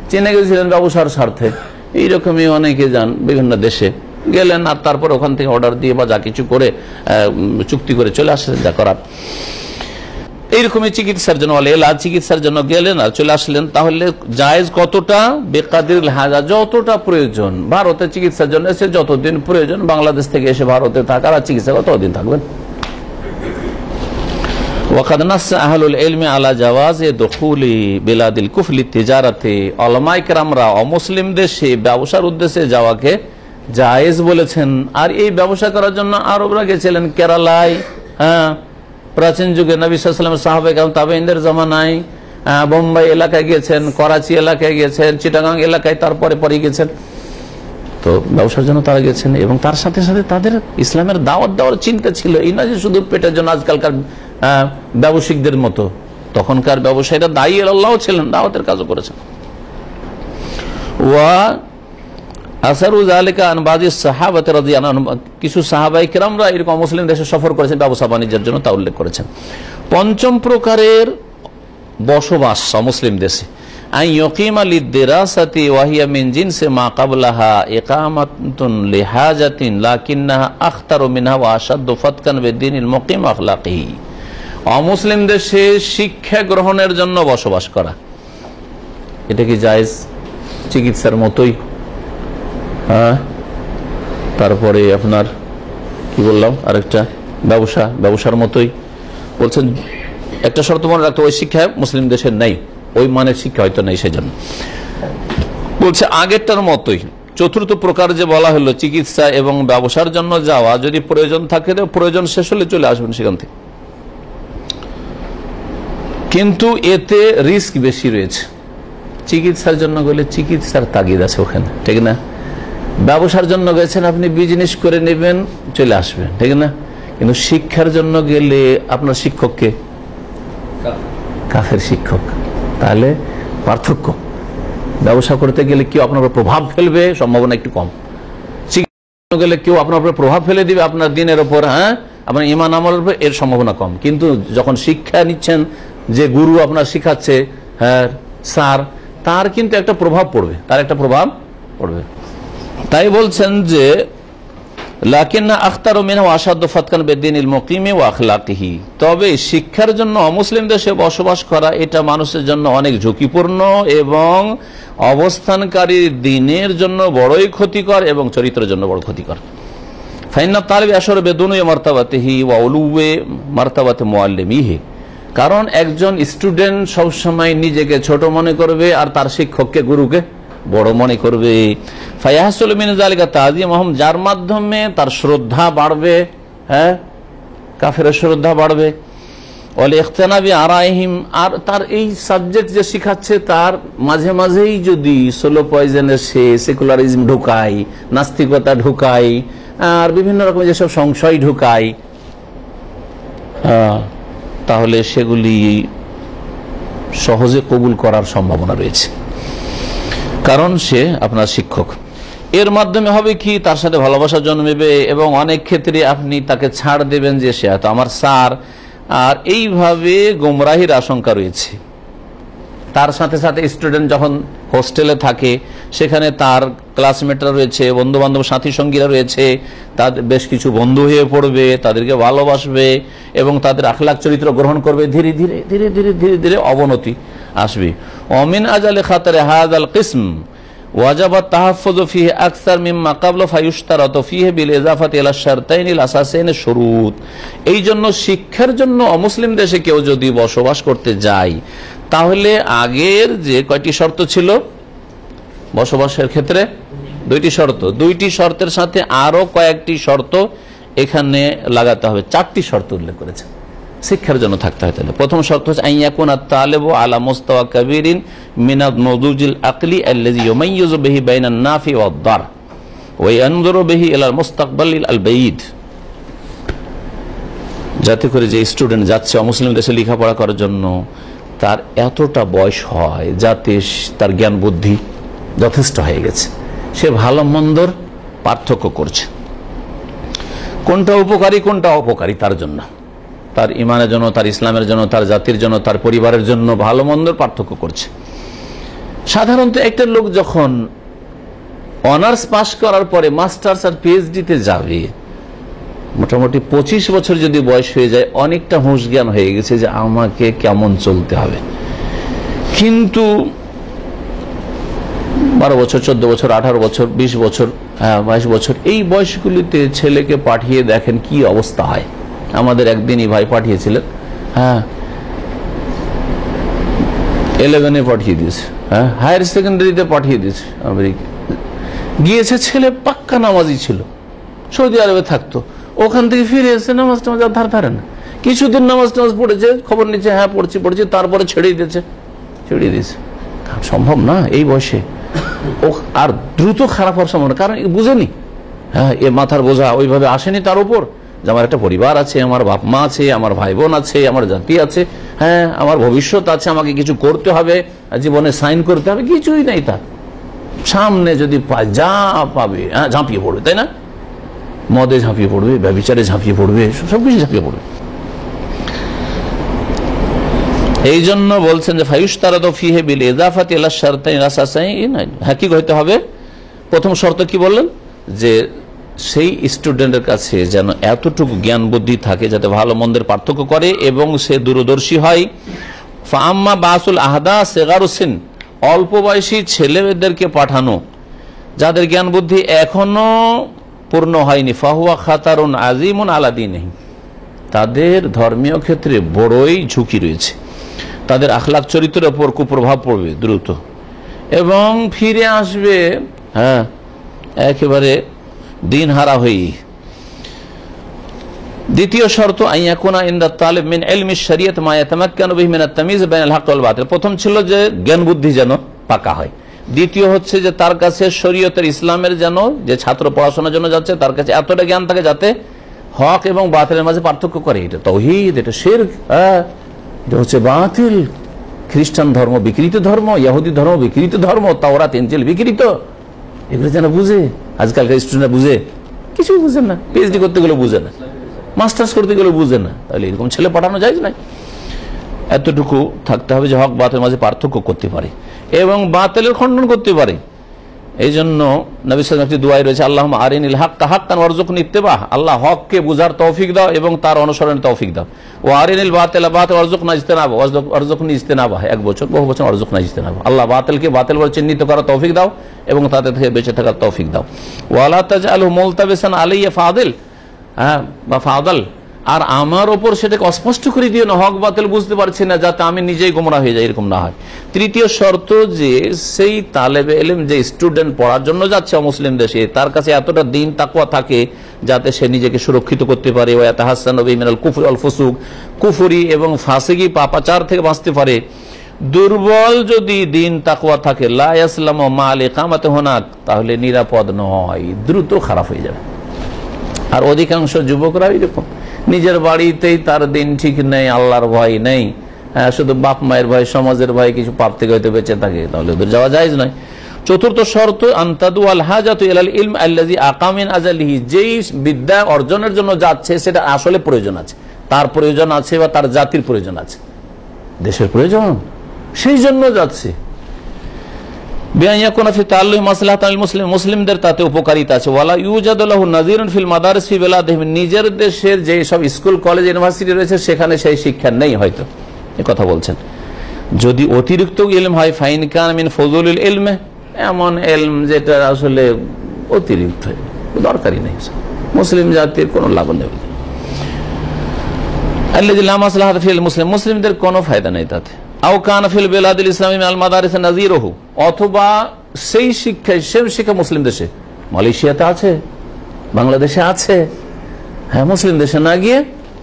চীনে গেছিলেন ব্যবসার স্বার্থে, এইরকমই অনেকে যান বিভিন্ন দেশে, গেলেন আর তারপর ওখান থেকে অর্ডার দিয়ে বা যা কিছু করে চুক্তি করে চলে আসলেন, যা করার। এইরকমই চিকিৎসার জন্য, এলাজ চিকিৎসার জন্য গেলেন আর চলে আসলেন, তাহলে জায়েজ কতটা? বেকাদির হাজা, যতটা প্রয়োজন। ভারতে চিকিৎসার জন্য এসে যতদিন প্রয়োজন, বাংলাদেশ থেকে এসে ভারতে থাকার আর চিকিৎসা ততদিন থাকবেন। ওয়াকাদ নাসসা আহলুল ইলমি আলা জাওয়াজি দুখুলি বিলাদিল কুফরি তিজারাতে, উলামায়ে কেরামরা অমুসলিম দেশে ব্যবসার উদ্দেশ্যে যাওয়াকে জায়েজ বলেছেন। আর এই ব্যবসা করার জন্য আরবরা গেছিলেন কেরালায়, হ্যাঁ, প্রাচীন যুগে নবী সাল্লাল্লাহু আলাইহি ওয়াসাল্লাম, সাহাবায়ে কেরাম, তাবেঈনদের জামানায় বোম্বাই এলাকায় গেছেন, করাচি এলাকায় গেছেন, চিটাগাং এলাকায় তারপরে গেছেন। তো ব্যবসার জন্য তারা গেছেন, এবং তার সাথে সাথে তাদের ইসলামের দাওয়াত দেওয়ার চিন্তা ছিল। এই না যে শুধু পেটের জন্য আজকালকার ব্যবসায়িকদের মতো, তখনকার ব্যবসায়ীরা দায়ী আল্লাহ ছিলেন, দাওয়াতের কাজও করেছেন। ওয়া আসারু যালিকা আন বাযি সাহাবাতে রাদিয়াল্লাহু আনহুম, কিছু সাহাবায়ে কেরামরা এরকম মুসলিম দেশে সফর করেছেন ব্যবসা বাণিজ্যের জন্য, তা উল্লেখ করেছেন। পঞ্চম প্রকারের বসবাস মুসলিম দেশে, আই ইয়াকিমা লিদ-দিরাসাতি ওয়া হিয়া মিন জিনসি মা ক্বাবলাহা ইকামাতুন লিহাজাতিন লাকিন্নাহা আখতারু মিনহা ওয়া আশাদ্দু ফাতকান বিদ্দীনিল মুকিম ওয়া আখলাকিহি, অমুসলিম দেশে শিক্ষা গ্রহণের জন্য বসবাস করা, এটা কি জায়েজ? চিকিৎসার মতোই। হ্যাঁ, তারপরে আপনার কি বললাম, আরেকটা ব্যবসার মতোই। বলছেন একটা শর্ত মনে রাখতে, ওই শিক্ষা মুসলিম দেশের নেই, ওই মানের শিক্ষা হয়তো নেই, সেজন্য বলছে আগেরটার মতোই। চতুর্থ প্রকার যে বলা হলো, চিকিৎসা এবং ব্যবসার জন্য যাওয়া, যদি প্রয়োজন থাকে, প্রয়োজন শেষ হলে চলে আসবেন সেখান থেকে, কিন্তু এতে রিস্ক বেশি রয়েছে। চিকিৎসার জন্য গেলে চিকিৎসার তাগিদ আছে ওখানে, ঠিক না? ব্যবসার জন্য গেছেন, আপনি বিজনেস করে নেবেন, চলে আসবেন, ঠিক না? কিন্তু শিক্ষার জন্য গেলে আপনার শিক্ষককে কাফের শিক্ষক, তাহলে পার্থক্য। ব্যবসা করতে গেলে কেউ আপনার উপর প্রভাব ফেলবে, সম্ভাবনা একটু কম। চিকিৎসা গেলে কেউ আপনার উপর প্রভাব ফেলে দিবে, আপনার দিনের উপর, হ্যাঁ, আপনার ঈমান আমলের উপর, এর সম্ভাবনা কম। কিন্তু যখন শিক্ষা নিচ্ছেন, যে গুরু আপনার শিখাচ্ছে, হ্যাঁ স্যার, তার কিন্তু একটা প্রভাব পড়বে, তাই বলছেন যে লাকিন্না আখতারু মিনহু আশাদ্দু ফাতকান বিদ্দীনিল মুকিমি ওয়া আখলাকিহি, তবে শিক্ষার জন্য অমুসলিম দেশে বসবাস করা এটা মানুষের জন্য অনেক ঝুঁকিপূর্ণ এবং অবস্থানকারী দিনের জন্য বড়ই ক্ষতিকর এবং চরিত্রের জন্য বড় ক্ষতিকর। ফাইন্না তালিব আশর বেদুনু মারতাবাতিহি ওয়া উলুওয়ে মারতাবাতি মুআল্লিমিহি, কারণ একজন স্টুডেন্ট সবসময় নিজেকে ছোট মনে করবে আর তার শিক্ষককে, গুরুকে বড় মনে করবে। ফায়াহসুল মিন যালিকা তাযীমুহুম, যার মাধ্যমে তার শ্রদ্ধা বাড়বে, হ্যাঁ, কাফেরের শ্রদ্ধা বাড়বে। ওয়াল ইখতিনাবি আরাইহিম, আর তার এই সাবজেক্ট যে শিখাচ্ছে তার মাঝে মাঝেই যদি সোলো পয়জনে সে সেকুলারিজম ঢুকায়, নাস্তিকতা ঢুকায়, আর বিভিন্ন রকম যেসব সংশয় ঢুকায়, তাহলে সেগুলি সহজে কবুল করার সম্ভাবনা রয়েছে, কারণ সে আপনার শিক্ষক। এর মাধ্যমে হবে কি, তার সাথে ভালোবাসা জন্মেবে এবং অনেক ক্ষেত্রে আপনি তাকে ছাড় দেবেন যে সে হয়তো আমার স্যার, আর এইভাবে গোমরাহির আশঙ্কা রয়েছে। তার সাথে সাথে স্টুডেন্ট যখন হোস্টেলে থাকে, সেখানে তার ক্লাসমেটরা রয়েছে, বন্ধু বান্ধব সাথী সঙ্গীরা রয়েছে, তাদের বেশ কিছু বন্ধু হয়ে পড়বে, তাদেরকে ভালোবাসবে এবং তাদের আখলাক চরিত্র গ্রহণ করবে। ধীরে ধীরে ধীরে ধীরে ধীরে ধীরে অবনতি আসবে। অমিন আজালে খাতারে হাযাল কিসম ওয়াজাবাত তাহাফফুযু ফীহি আকসার মিম্মা ক্বাবলা ফায়ুশতারাতু ফীহি বিল ইযাফাতি ইলা শারতাইনিল আসাসাইনি শুরুত। এই জন্য শিক্ষার জন্য অমুসলিম দেশে কেউ যদি বসবাস করতে যায়, তাহলে আগের যে কয়টি শর্ত ছিল বসবাসের ক্ষেত্রে, দুইটি শর্ত, দুইটি শর্তের সাথে আরো কয়েকটি শর্ত এখানে লাগাতে হবে 4টি শর্ত উল্লেখ করেছে শিক্ষার জন্য থাকতে হয়। তাহলে প্রথম শর্ত হচ্ছে আইয়াকুনা তালিবু আলা মুস্তাওয়া কাবীরিন মিনাল নদুজিল আকলি আল্লাযী ইউমাইয়িজু বিহি বাইনান নাফি ওয়াদ দার ওয়া ইয়ানজুরু বিহি ইলাল মুস্তাকবালিল আল বাঈদ। যাতে করে যে স্টুডেন্ট যাচ্ছে অমুসলিম দেশে লেখাপড়া করার জন্য তার এতটা বয়স হয় যাতে তার জ্ঞান বুদ্ধি যথেষ্ট হয়ে গেছে, সে ভালো মন্দর পার্থক্য করছে, কোনটা উপকারী কোনটা অপকারী তার জন্য, তার ইমানের জন্য, তার ইসলামের জন্য, তার জাতির জন্য, তার পরিবারের জন্য ভালো মন্দর পার্থক্য করছে। সাধারণত একটা লোক যখন অনার্স পাস করার পরে মাস্টার্স আর পিএইচডিতে যাবে, মোটামুটি 25 বছর যদি বয়স হয়ে যায়, অনেকটা হুঁশ জ্ঞান হয়ে গেছে যে আমাকে কেমন চলতে হবে। কিন্তু 12 বছর, 14 বছর, 18 বছর, 20 বছর, 22 বছর এই বয়সগুলিতে ছেলেকে পাঠিয়ে দেখেন কি অবস্থা হয়। আমাদের একদিনই ভাই পাঠিয়েছিলেন, 11-এ পাঠিয়ে দিয়েছে, হায়ার সেকেন্ডারিতে পাঠিয়ে দিয়েছে আমেরিকা গিয়েছে। ছেলে পাক্কা নামাজি ছিল, সৌদি আরবে থাকতো, ওখান থেকে ফিরে এসে নামাজ টামাজ ধার ধারে না। কিছুদিন নামাজ টামাজ পড়েছে, খবর নিচ্ছে হ্যাঁ পড়ছি, তারপরে ছেড়ে দিয়েছে। সম্ভব না এই বয়সে। ও আর দ্রুত খারাপ হওয়ার সম্ভাবনা, কারণ বুঝেনি, এ মাথার বোঝা ওইভাবে আসেনি তার উপর যে আমার একটা পরিবার আছে, আমার বাপ মা আছে, আমার ভাই বোন আছে, আমার জাতি আছে, আমার ভবিষ্যৎ আছে, আমাকে কিছু করতে হবে, জীবনে সাইন করতে হবে, কিছুই নাই তার। সামনে যদি যা পাবে ঝাঁপিয়ে পড়বে, তাই না? মদে ঝাঁপিয়ে পড়বে, ব্যভিচারে ঝাঁপিয়ে পড়বে, সবকিছু ঝাঁপিয়ে পড়বে। এই জন্য বলছেন যে ফায়ুশতারাতু ফীহি বিল ইযাফাতি ইলা শারতাইন আসাসাইন, কি হইতে হবে? প্রথম শর্ত কি বললেন? যে সেই স্টুডেন্টের কাছে যেন এতটুকু জ্ঞান বুদ্ধি থাকে যাতে ভালো মন্দের পার্থক্য করে এবং সে দূরদর্শী হয়। ফাআম্মা বাসুল আহদা সিগারুসিন, অল্প বয়সী ছেলেদেরকে পাঠানো যাদের জ্ঞান বুদ্ধি এখনো পূর্ণ হয়নি, ফাহুয়া খাতারুন আজিমুন আলা দীনিহি, তাদের ধর্মীয় ক্ষেত্রে বড়ই ঝুঁকি রয়েছে, তাদের আখলাক চরিত্রের উপর কুপ্রভাব পড়বে দ্রুত এবং ফিরে আসবে একেবারে দিন হারা হয়ে। দ্বিতীয় শর্ত আইয়াকুনা ইনদা তালিব মিন ইলমি শরিয়ত মা ইয়াতামাক্কানু বিহি মিন আত-তামিজ বাইনাল হক ওয়াল বাতিল। প্রথম ছিল যে জ্ঞান বুদ্ধি যেন পাকা হয়। দ্বিতীয় হচ্ছে যে তার কাছে শরীয়তের ইসলামের যেন, যে ছাত্র পড়াশোনার জন্য যাচ্ছে তার কাছে এতটা জ্ঞান থাকে যাতে হক এবং বাতিলের মাঝে পার্থক্য করে। এটা তাওহীদ, এটা শিরক, এটা হচ্ছে বাতিল। খ্রিস্টান ধর্ম বিকৃত ধর্ম, ইহুদি ধর্ম বিকৃত ধর্ম, তাওরাত ইনজিল বিকৃত, এগুলো যেন বুঝে। আজকালকার স্টুডেন্টরা বুঝে? কিছু বুঝে না। পিএইচডি করতে গেলে বুঝে না, মাস্টার্স করতে গেলে বুঝে না। তাহলে এরকম ছেলে পাঠানো যায় না। এতটুকু থাকতে হবে যে হক বাতিলের মাঝে পার্থক্য করতে পারে এবং বাতিলের খণ্ডন করতে পারে। এই জন্য নবী সাল্লাল্লাহু আলাইহি ওয়াসাল্লাম একটি দোয়া রয়েছে, আল্লাহুম্মা আরিনিল হাক্কা হাক্কান ওয়ারযুকনি ইত্তিবাহ, আল্লাহ হককে বুঝার তৌফিক দাও এবং তার অনুসরণের তৌফিক দাও। ওয়া আরিনিল বাতিলা বাতিলা ওয়ারযুকনা ইজতিনাবা, ওয়ারযুকনি ইজতিনাবা, এক বছর বহু বছর ওয়ারযুকনা ইজতিনাবা, আল্লাহ বাতিলকে বাতিল বলে চিহ্নিত করার তৌফিক দাও এবং তাতে থেকে বেঁচে থাকার তৌফিক দাও। ওয়া লা তাজআলহু মুলতাবিসান আলাইয়া ফাদিল, বা ফাদাল, আর আমার ওপর সেটাকে অস্পষ্ট করে দিও না, হক বাতিল বুঝতে পারছি না, যাতে আমি নিজেই গোমরা হয়ে যাই, এরকম না হয়। তৃতীয় শর্ত যে সেই তালেবে ইলম, যে স্টুডেন্ট পড়ার জন্য যাচ্ছে মুসলিম দেশে, তার কাছে এতটা দিন তাকওয়া থাকে যাতে সে নিজেকে সুরক্ষিত করতে পারে। ওয়া ইয়াতাহাসসানু বিহি মিনাল কুফরি ওয়াল ফুসুক, কুফরি এবং ফাসিকি পাপাচার থেকে বাঁচতে পারে। দুর্বল যদি দিন তাকওয়া থাকে, লা ইয়াসলামু মা ইকামাতি হুনাক, তাহলে নিরাপদ নয়, দ্রুত খারাপ হয়ে যাবে। আর অধিকাংশ যুবকরা এরকম, নিজের বাড়িতেই তার দিন ঠিক নেই, আল্লাহর ভয় নেই, শুধু বাপ মায়ের ভয়, সমাজের ভয়, কিছু পাপ থেকে হয়তো বেঁচে থাকে, তাহলে ওদের যাওয়া জায়েজ নয়। চতুর্থ শর্ত আনতাদু আল হাজাতু ইলাল ইলম আল্লাযী আকামিন আজালিহি, যেই বিদ্যা অর্জনের জন্য যাচ্ছে সেটা আসলে প্রয়োজন আছে, তার প্রয়োজন আছে বা তার জাতির প্রয়োজন আছে, দেশের প্রয়োজন, সেই জন্য যাচ্ছে। মুসলিমদের তাতে উপকারিতা আছে। ওয়ালা ইউজাদু লাহু নাযীরুন ফিল মাদারিস ফি বিলাদিহিম, নিজের দেশের যে সব স্কুল কলেজ ইউনিভার্সিটি রয়েছে সেখানে সেই শিক্ষা নেই হয়তো, এই কথা বলছেন। যদি অতিরিক্ত ইলম হয়, ফাইন কান মিন ফজুলিল ইলমে, এমন ইলম যেটা আসলে অতিরিক্ত, দরকারই নেই, মুসলিম জাতির কোনো লাভ নেই, আল্লাযী লা মাসলাহাতা ফিল মুসলিম, মুসলিমদের কোনো ফায়দা নেই তাতে। আও কান ফিল বিলাদিল ইসলামি মিনাল মাদারিস নাযীরুহু, অথবা সেই শিক্ষা, সেই শিক্ষা মুসলিম দেশে, মালয়েশিয়াতে আছে, বাংলাদেশে আছে, হ্যাঁ, মুসলিম দেশে না গিয়ে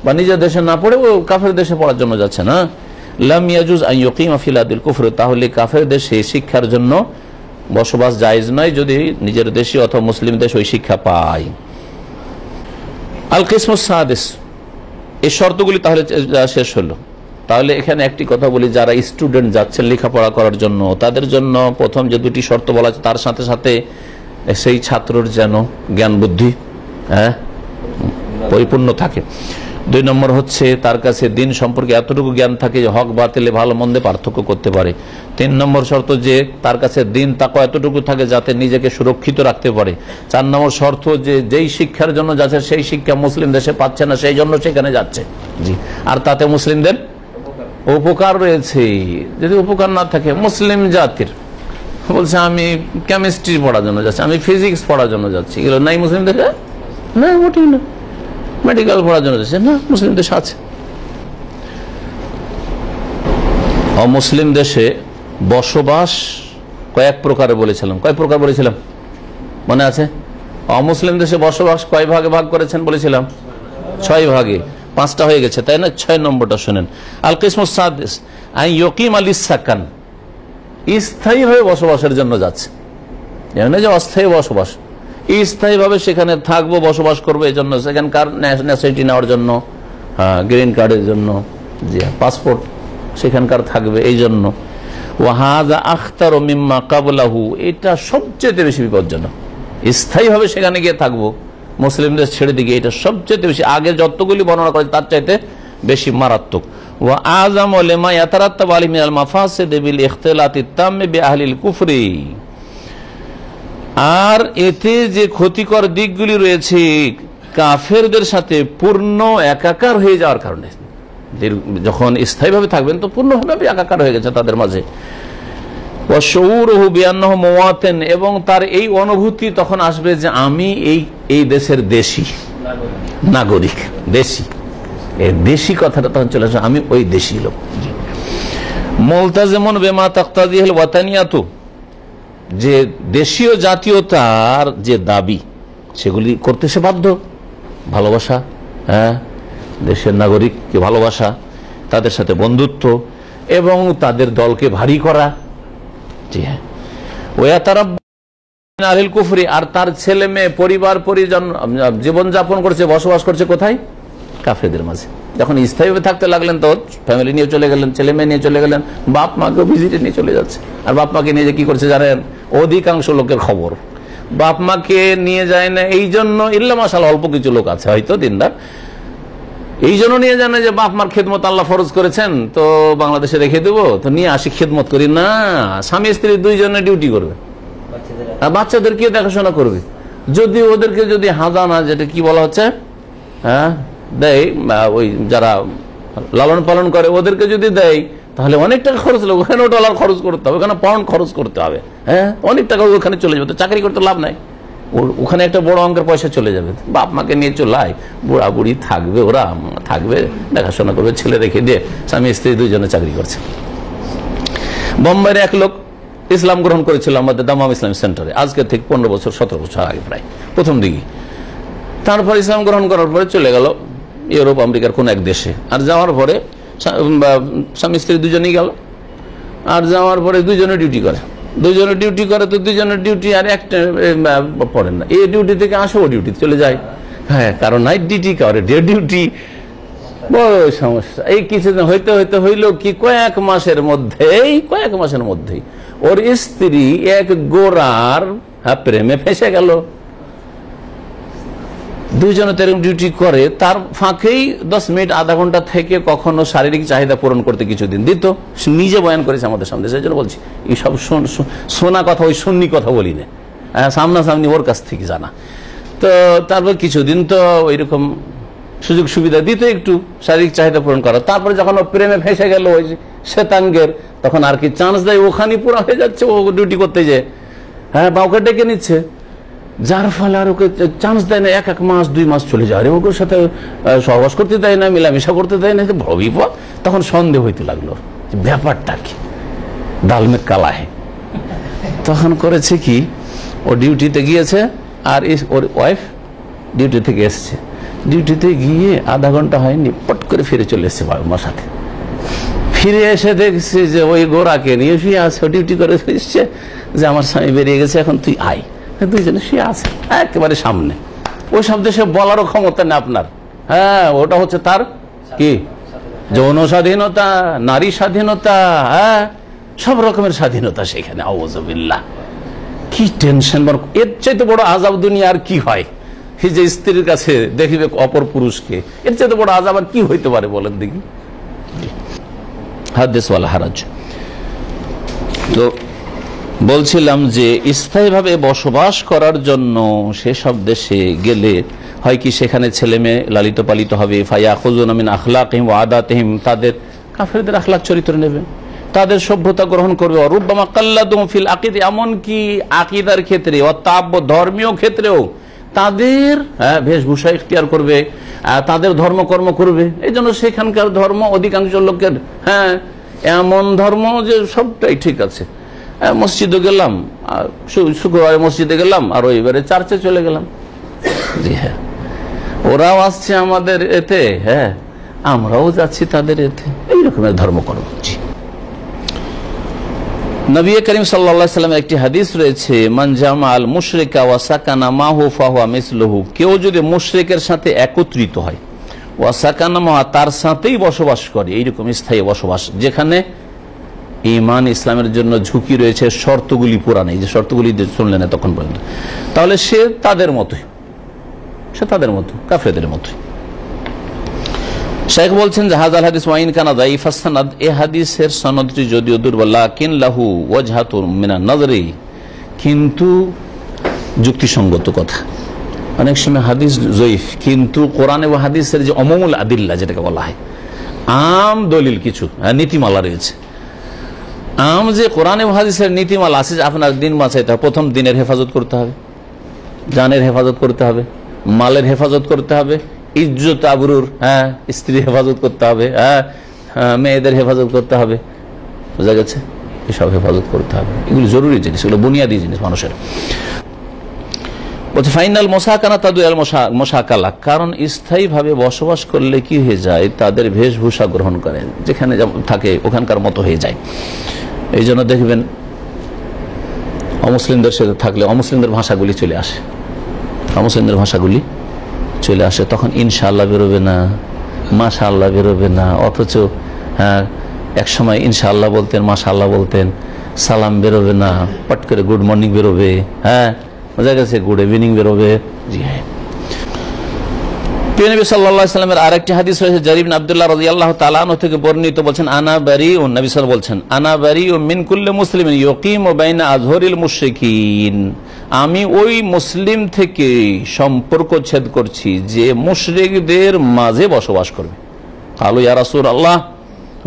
বা নিজের দেশে না পড়ে ও কাফের দেশে পড়ার জন্য যাচ্ছে না। লাম ইয়াজুজ আন ইউকিমা ফি বিলাদিল কুফর, তাহলে কাফের দেশে শিক্ষার জন্য বসবাস জায়েজ নয় যদি নিজের দেশে অথবা মুসলিম দেশ ওই শিক্ষা পায়। আল কিসমুস সাদিস, এই শর্তগুলি তাহলে শেষ হলো। তাহলে এখানে একটি কথা বলি, যারা স্টুডেন্ট যাচ্ছেন লেখাপড়া করার জন্য তাদের জন্য প্রথম যে দুটি শর্ত বলা আছে তার সাথে সাথে সেই ছাত্রর যেন জ্ঞান বুদ্ধি পরিপূর্ণ থাকে। 2 নম্বর হচ্ছে তার কাছে দিন সম্পর্কে এতটুকু জ্ঞান থাকে যে হক বাতিলে ভালো মন্দে পার্থক্য করতে পারে। 3 নম্বর শর্ত যে তার কাছে দিন তাকওয়া এতটুকু থাকে যাতে নিজেকে সুরক্ষিত রাখতে পারে। 4 নম্বর শর্ত যে যেই শিক্ষার জন্য যাচ্ছে সেই শিক্ষা মুসলিম দেশে পাচ্ছে না, সেই জন্য সেখানে যাচ্ছে। জি, আর তাতে মুসলিমদের উপকার রয়েছে। যদি উপকার না থাকে, মুসলিম জাতির বলছে আমি কেমিস্ট্রি পড়ার জন্য যাচ্ছি, আমি ফিজিক্স পড়ার জন্য যাচ্ছি, এগুলো নাই মুসলিম দেশে? না, মোটেই না। মেডিকেল পড়ার জন্য যাচ্ছে না, মুসলিম দেশে আছে। অমুসলিম দেশে বসবাস কয়েক প্রকারে বলেছিলাম, কয় প্রকার বলেছিলাম মনে আছে? অমুসলিম দেশে বসবাস কয় ভাগে ভাগ করেছেন বলেছিলাম? 6 ভাগে, 5টা হয়ে গেছে, তাই না? 6 নম্বরটা শুনেন। আল কিসমুস সাদিস আন ইউকিম আলিস সাকান, স্থায়ী ভাবে বসবাসের জন্য যাচ্ছে, জানেন যে অস্থায়ী বসবাস, স্থায়ী ভাবে সেখানে থাকবো, বসবাস করবো, এই জন্য সেখানকার ন্যাশনালিটি নেওয়ার জন্য, গ্রিন কার্ডের জন্য, জি পাসপোর্ট সেখানকার থাকবে এই জন্য। ওয়াহাযা আখতারু মিম্মা ক্বাবলাহু, এটা সবচেয়ে বেশি বিপজ্জনক। স্থায়ীভাবে সেখানে গিয়ে থাকবো, মুসলিমদের ছেড়ে দিকে, এটা সবচেয়ে বেশি, আগে যতগুলি বর্ণনা করেছে তার চাইতে বেশি মারাত্মক। ওয়া আযামু লিমা ইয়াতারাত্তাবু আলাইহি মিনাল মাফাসিদ বিল ইখতিলাতি তাম বিআহলিল কুফরি, আর এতে যে ক্ষতিকর দিকগুলি রয়েছে কাফেরদের সাথে পূর্ণ একাকার হয়ে যাওয়ার কারণে, যখন স্থায়ীভাবে থাকবেন তো পূর্ণভাবে একাকার হয়ে গেছে তাদের মাঝে। এবং তার এই অনুভূতি তখন আসবে যে আমি এই দেশের দেশি নাগরিক, দেশি, এই দেশি কথাটা তখন চলে আসবে, আমি ওই দেশি লোক। মুলতাজিমুন বিমা তাকতাদিহিল ওয়াতানিয়াতু, যে দেশীয় জাতীয়তার যে দাবি সেগুলি করতে সে বাধ্য। ভালোবাসা, হ্যাঁ, দেশের নাগরিককে ভালোবাসা, তাদের সাথে বন্ধুত্ব এবং তাদের দলকে ভারী করা। জি হ্যাঁ, আহলিল কুফরি, আর তার ছেলে মেয়ে পরিবার পরিজন জীবনযাপন করছে, বসবাস করছে কোথায়? কাফেরদের মাঝে। যখন স্থায়ীভাবে থাকতে লাগলেন তো ফ্যামিলি নিয়ে চলে গেলেন, ছেলে মেয়ে নিয়ে চলে গেলেন, বাপ মাকে ভিজিটে নিয়ে চলে যাচ্ছে। আর বাপ মাকে নিয়ে যে কি করছে জানেন? অধিকাংশ লোকের খবর বাপ মাকে নিয়ে যায় না, এই জন্য ইল্লা মাশাআল্লাহ অল্প কিছু লোক আছে হয়তো দিনদার, এই জন্য নিয়ে জানে যে বাপ মার খেদমত আল্লাহ ফরজ করেছেন, তো বাংলাদেশে রেখে দেবো, তো নিয়ে আসি খেদমত করি না। স্বামী স্ত্রী দুইজনে ডিউটি করবে, আর বাচ্চাদেরকে দেখাশোনা করবে। যদি ওদেরকে যদি হাজানা, যেটা কি বলা হচ্ছে, হ্যাঁ দেয়, ওই যারা লালন পালন করে ওদেরকে যদি দেয়, তাহলে অনেক টাকা খরচ হবে, ওখানে ডলার খরচ করতে হবে, ওখানে পাউন্ড খরচ করতে হবে, হ্যাঁ অনেক টাকা ওখানে চলে যাবে। তো চাকরি করতে লাভ নাই, ওখানে একটা বড় অঙ্কের পয়সা চলে যাবে। বাপ মাকে নিয়ে চলাই, বুড়া বুড়ি থাকবে, ওরা থাকবে, দেখাশোনা করবে, ছেলে রেখে দিয়ে স্বামী স্ত্রী দুইজনে চাকরি করছে। বোম্বাইয়ের এক লোক ইসলাম গ্রহণ করেছিল আমাদের দামাম ইসলাম সেন্টারে, আজকে থেকে 15 বছর 17 বছর আগে প্রায়, প্রথম দিকে। তারপর ইসলাম গ্রহণ করার পরে চলে গেল ইউরোপ আমেরিকার কোন এক দেশে, আর যাওয়ার পরে স্বামী স্ত্রী দুজনেই গেল, আর যাওয়ার পরে দুজনে ডিউটি করে, দুজনে ডিউটি করে, তো দুজনের ডিউটি আর একটা পড়েন না, এই ডিউটি থেকে আসে ও ডিউটি চলে যায়, হ্যাঁ, কারণ নাইট ডিউটি করে, ডে ডিউটি, বড় সমস্যা। এই কিছুদিন হইতে হইতে হইল কি, কয়েক মাসের মধ্যেই ওর স্ত্রী এক গোরার প্রেমে ফেসে গেল। দুইজনে তো এরকম ডিউটি করে, তার ফাঁকেই 10 মিনিট আধা ঘন্টা থেকে কখনো শারীরিক চাহিদা পূরণ করতে কিছুদিন দিত। নিজে বয়ান করেছে আমাদের সামনে, সেই জন্য বলছি এইসব শোনা কথা, ওই সুন্নি কথা বলি না, সামনাসামনি ওর কাছ থেকে জানা। তো তারপর কিছুদিন তো ওইরকম সুযোগ সুবিধা দিত একটু শারীরিক চাহিদা পূরণ করা। তারপরে যখন ও প্রেমে ফেসে গেল ওই শ্বেতাঙ্গের, তখন আর কি চান্স দেয়, ওখানে পুরো হয়ে যাচ্ছে ও ডিউটি করতে যে, হ্যাঁ, বা ওকে ডেকে নিচ্ছে, যার ফলে আর ওকে চান্স দেয় না, 1 মাস 2 মাস চলে যায়, ওর সাথে সহবাস করতে দেয় না, মেলামেশা করতে দেয় না, বড় বিপদ। তখন সন্দেহ হইতে লাগলো ব্যাপারটা কি, দাল মে কালা হে। তখন করেছে কি, ও ডিউটিতে গিয়েছে আর ওর ওয়াইফ ডিউটি থেকে এসছে, ডিউটিতে গিয়ে আধা ঘন্টা হয়নি, পট করে ফিরে চলে এসছে বাবার সাথে। ফিরে এসে দেখছি যে ওই গোরাকে নিয়ে শুয়ে আছে, ডিউটি করে এসছে, যে আমার স্বামী বেরিয়ে গেছে, এখন তুই আয়। দুইজনে শুয়ে আছে একেবারে সামনে। ওই শব্দ সে বলারও ক্ষমতা নেই আপনার। হ্যাঁ, ওটা হচ্ছে তার কি যৌন স্বাধীনতা, নারী স্বাধীনতা, হ্যাঁ, সব রকমের স্বাধীনতা সেখানে। আউযুবিল্লাহ, কি টেনশন! এর চাইতে বড় আযাব দুনিয়া আর কি হয়? যে স্ত্রীর কাছে দেখিবে অপর পুরুষকে, এর চাইতে বড় আযাব আর কি হইতে পারে বলেন দেখি? হাদিস ওয়ালা হারাজ। তো বলছিলাম যে স্থায়ীভাবে বসবাস করার জন্য সেসব দেশে গেলে হয় কি, সেখানে ছেলে মেয়ে লালিত পালিত হবে। ফায়াখুযুনা মিন আখলাকিহিম ওয়া আদাতিহিম, তাদের কাফেরদের আখলাক চরিত্র নেবে, তাদের সভ্যতা গ্রহণ করবে। রুব্বামা কাল্লাদুম ফিল আকিদ, এমনকি আকিদার ক্ষেত্রে, অত্যাব্য ধর্মীয় ক্ষেত্রেও তাদের বেশভূষা ইখতিয়ার করবে, তাদের ধর্মকর্ম করবে। এই জন্য সেখানকার ধর্ম অধিকাংশ লোকের এমন ধর্ম যে সবটাই ঠিক আছে। মসজিদে গেলাম, শুক্রবারে মসজিদে গেলাম, আর রবিবারে চার্চে চলে গেলাম। জি হ্যাঁ, ওরাও আসছে আমাদের এতে, হ্যাঁ, আমরাও যাচ্ছি তাদের এতে, এই রকমের ধর্মকর্ম। নবী করিম সাল্লাল্লাহু আলাইহি ওয়াসাল্লামের একটি হাদিস রয়েছে, মান জামাআল মুশরিকা ওয়া সাকানা মাহু ফাহুয়া মিসলুহু, কেউ যদি মুশরিকের সাথে একত্রিত হয়, ওয়া সাকানা মাহু, তার সাথেই বসবাস করে, এইরকম স্থায়ী বসবাস, যেখানে ঈমান ইসলামের জন্য ঝুঁকি রয়েছে, শর্তগুলি পুরা নেই, যে শর্তগুলি শুনলেন তখন পর্যন্ত, তাহলে সে তাদের মতোই, সে তাদের মতো, কাফেরদের মতোই। শেখ বলছেন যে হাযাল হাদিস ওয়াইন কানা যায়িফাস সানাদ, এই হাদিসের সনদটি যদিও দুর্বল, লাকিন লাহু ওয়াজহাতুন মিনান নাযরি, কিন্তু যুক্তিসঙ্গত কথা। অনেক সময় হাদিস যঈফ, কিন্তু কোরআন এবং হাদিসের যে অমূল আদিল্লা যেটাকে বলা হয়, আম দলিল, কিছু নীতিমালা রয়েছে। আম যে কোরআন এবং হাদিসের নীতিমালা আছে, আপনার দিন বাঁচাইতে হবে, প্রথম দিনের হেফাজত করতে হবে, জানের হেফাজত করতে হবে, মালের হেফাজত করতে হবে, ইজ্জত আবরুর, হ্যাঁ, স্ত্রীর হেফাজত করতে হবে, হ্যাঁ, মেয়েদের হেফাজত করতে হবে, বোঝা গেছে? এসব হেফাজত করতে হবে, এগুলো জরুরি জিনিস, এগুলো বুনিয়াদী জিনিস মানুষের। বলছে ফাইনাল মোসাকানা তাদুয়াল মোসাকালা, কারণ স্থায়ীভাবে বসবাস করলে কি হয়ে যায়, তাদের বেশভূষা গ্রহণ করে, যেখানে থাকে ওখানকার মতো হয়ে যায়। এই জন্য দেখবেন অমুসলিমদের সাথে থাকলে অমুসলিমদের ভাষাগুলি চলে আসে, অমুসলিমদের ভাষাগুলি চলে আসে, তখন ইনশাআল্লাহ বেরোবে না, মাশাআল্লাহ বেরোবে না, অথচ হ্যাঁ এক সময় ইনশাআল্লাহ বলতেন, মাশাআল্লাহ বলতেন, সালাম বেরোবে না, পট করে গুড মর্নিং বেরোবে, হ্যাঁ, বোঝা গেছে, গুড ইভিনিং বেরোবে। জি হ্যাঁ, নবী সাল্লাল্লাহু আলাইহি ওয়াসাল্লামের আরেকটি হাদিস রয়েছে, জারির ইবনে আব্দুল্লাহ রাদিয়াল্লাহু তাআলা আনহু থেকে বর্ণিত, বলছেন আনা বারিউন, নবী সাল্লাল্লাহু আলাইহি ওয়াসাল্লাম বলছেন, আনা বারিউন মিন কুল্লি মুসলিমিন ইউকিমু বাইনা আযহরিল মুশরিকিন, আমি ওই মুসলিম থেকে সম্পর্ক ছেদ করছি যে মুশরিকদের মাঝে বসবাস করবে। কালু ইয়া রাসূলুল্লাহ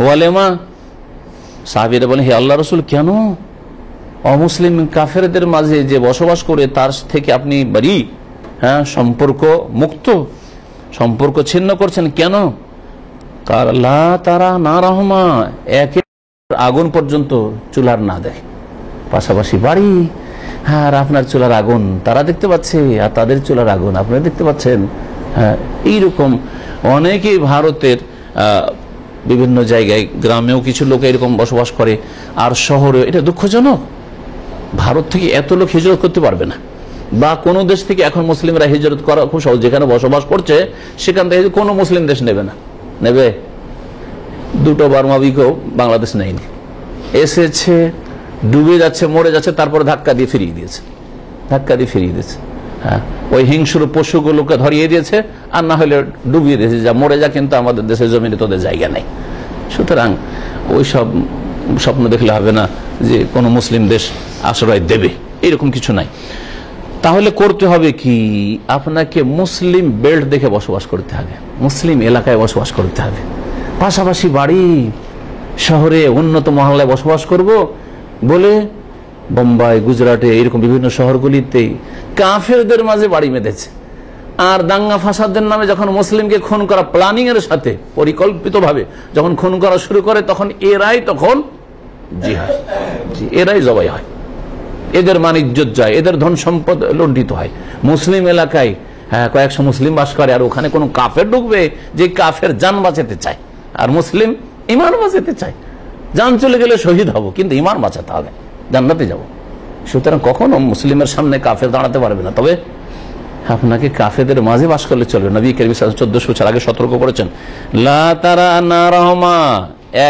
ওয়া লিমা, সাহাবীরা বলেন, হে আল্লাহর রাসূল, কেন? অমুসলিম কাফেরদের মাঝে যে বসবাস করে তার থেকে আপনি বারি, হ্যাঁ, সম্পর্ক মুক্ত, সম্পর্ক ছিন্ন করছেন কেন? লা তারা না রহমা, একে আগুন পর্যন্ত চুলার না দেয়, পাশাপাশি বাড়ি, হ্যাঁ, আর আপনার চুলার আগুন তারা দেখতে পাচ্ছে, আর তাদের চুলার আগুন আপনারা দেখতে পাচ্ছেন। হ্যাঁ, এইরকম অনেকেই ভারতের বিভিন্ন জায়গায়, গ্রামেও কিছু লোক এরকম বসবাস করে, আর শহরে। এটা দুঃখজনক, ভারত থেকে এত লোক হিজরত করতে পারবে না, বা কোনো দেশ থেকে এখন মুসলিমরা হিজরত করা খুব সহজ, যেখানে বসবাস করছে সেখান থেকে কোনো মুসলিম দেশ নেবে না। নেবে? দুটো বার্মাবিকেও বাংলাদেশ নেয়নি, এসেছে, ডুবে যাচ্ছে, মরে যাচ্ছে, তারপরে ধাক্কা দিয়ে ফিরিয়ে দিয়েছে, ধাক্কা দিয়ে ফিরিয়ে দিয়েছে। হ্যাঁ, ওই হিংস্র পশুগুলোকে ধরিয়ে দিয়েছে, আর না হলে ডুবিয়ে দিয়েছে, যা মরে যা, কিন্তু আমাদের দেশের জমিনে তোদের জায়গা নেই। সুতরাং ওই সব স্বপ্ন দেখলে হবে না যে কোনো মুসলিম দেশ আশ্রয় দেবে, এরকম কিছু নাই। তাহলে করতে হবে কি, আপনাকে মুসলিম বেল্ট দেখে বসবাস করতে হবে, মুসলিম এলাকায় বসবাস করতে হবে, পাশাপাশি বাড়ি, শহরে উন্নত মহল্লায় বসবাস করব বলে বোম্বাই, গুজরাটে, এরকম বিভিন্ন শহরগুলিতে কাফেরদের মাঝে বাড়ি বেঁধেছে, আর দাঙ্গা ফাসাদের নামে যখন মুসলিমকে খুন করা, প্ল্যানিং এর সাথে পরিকল্পিতভাবে যখন খুন করা শুরু করে, তখন এরাই তখন জিহাদ, এরাই জবাই হয়, এদের মান ইজ্জত যায়, এদের ধন সম্পদ লুণ্ঠিত হয়। মুসলিম এলাকায় হ্যাঁ, কয়েকশো মুসলিম বাস করে, আর ওখানে কোনো কাফের ঢুকবে যে কাফের জান বাঁচাতে চায়, আর মুসলিম ইমান বাঁচাতে চায়। জান চলে গেলে শহীদ হব, কিন্তু ইমান বাঁচাতে হবে, জান্নাতে যাব। সুতরাং কখনো মুসলিমের সামনে কাফের দাঁড়াতে পারবে না। তবে আপনাকে কাফেরদের মাঝে বাস করলে চলবে। নবী কারীম 1400 বছর আগে সতর্ক করেছেন, লা তারা নারহুমা,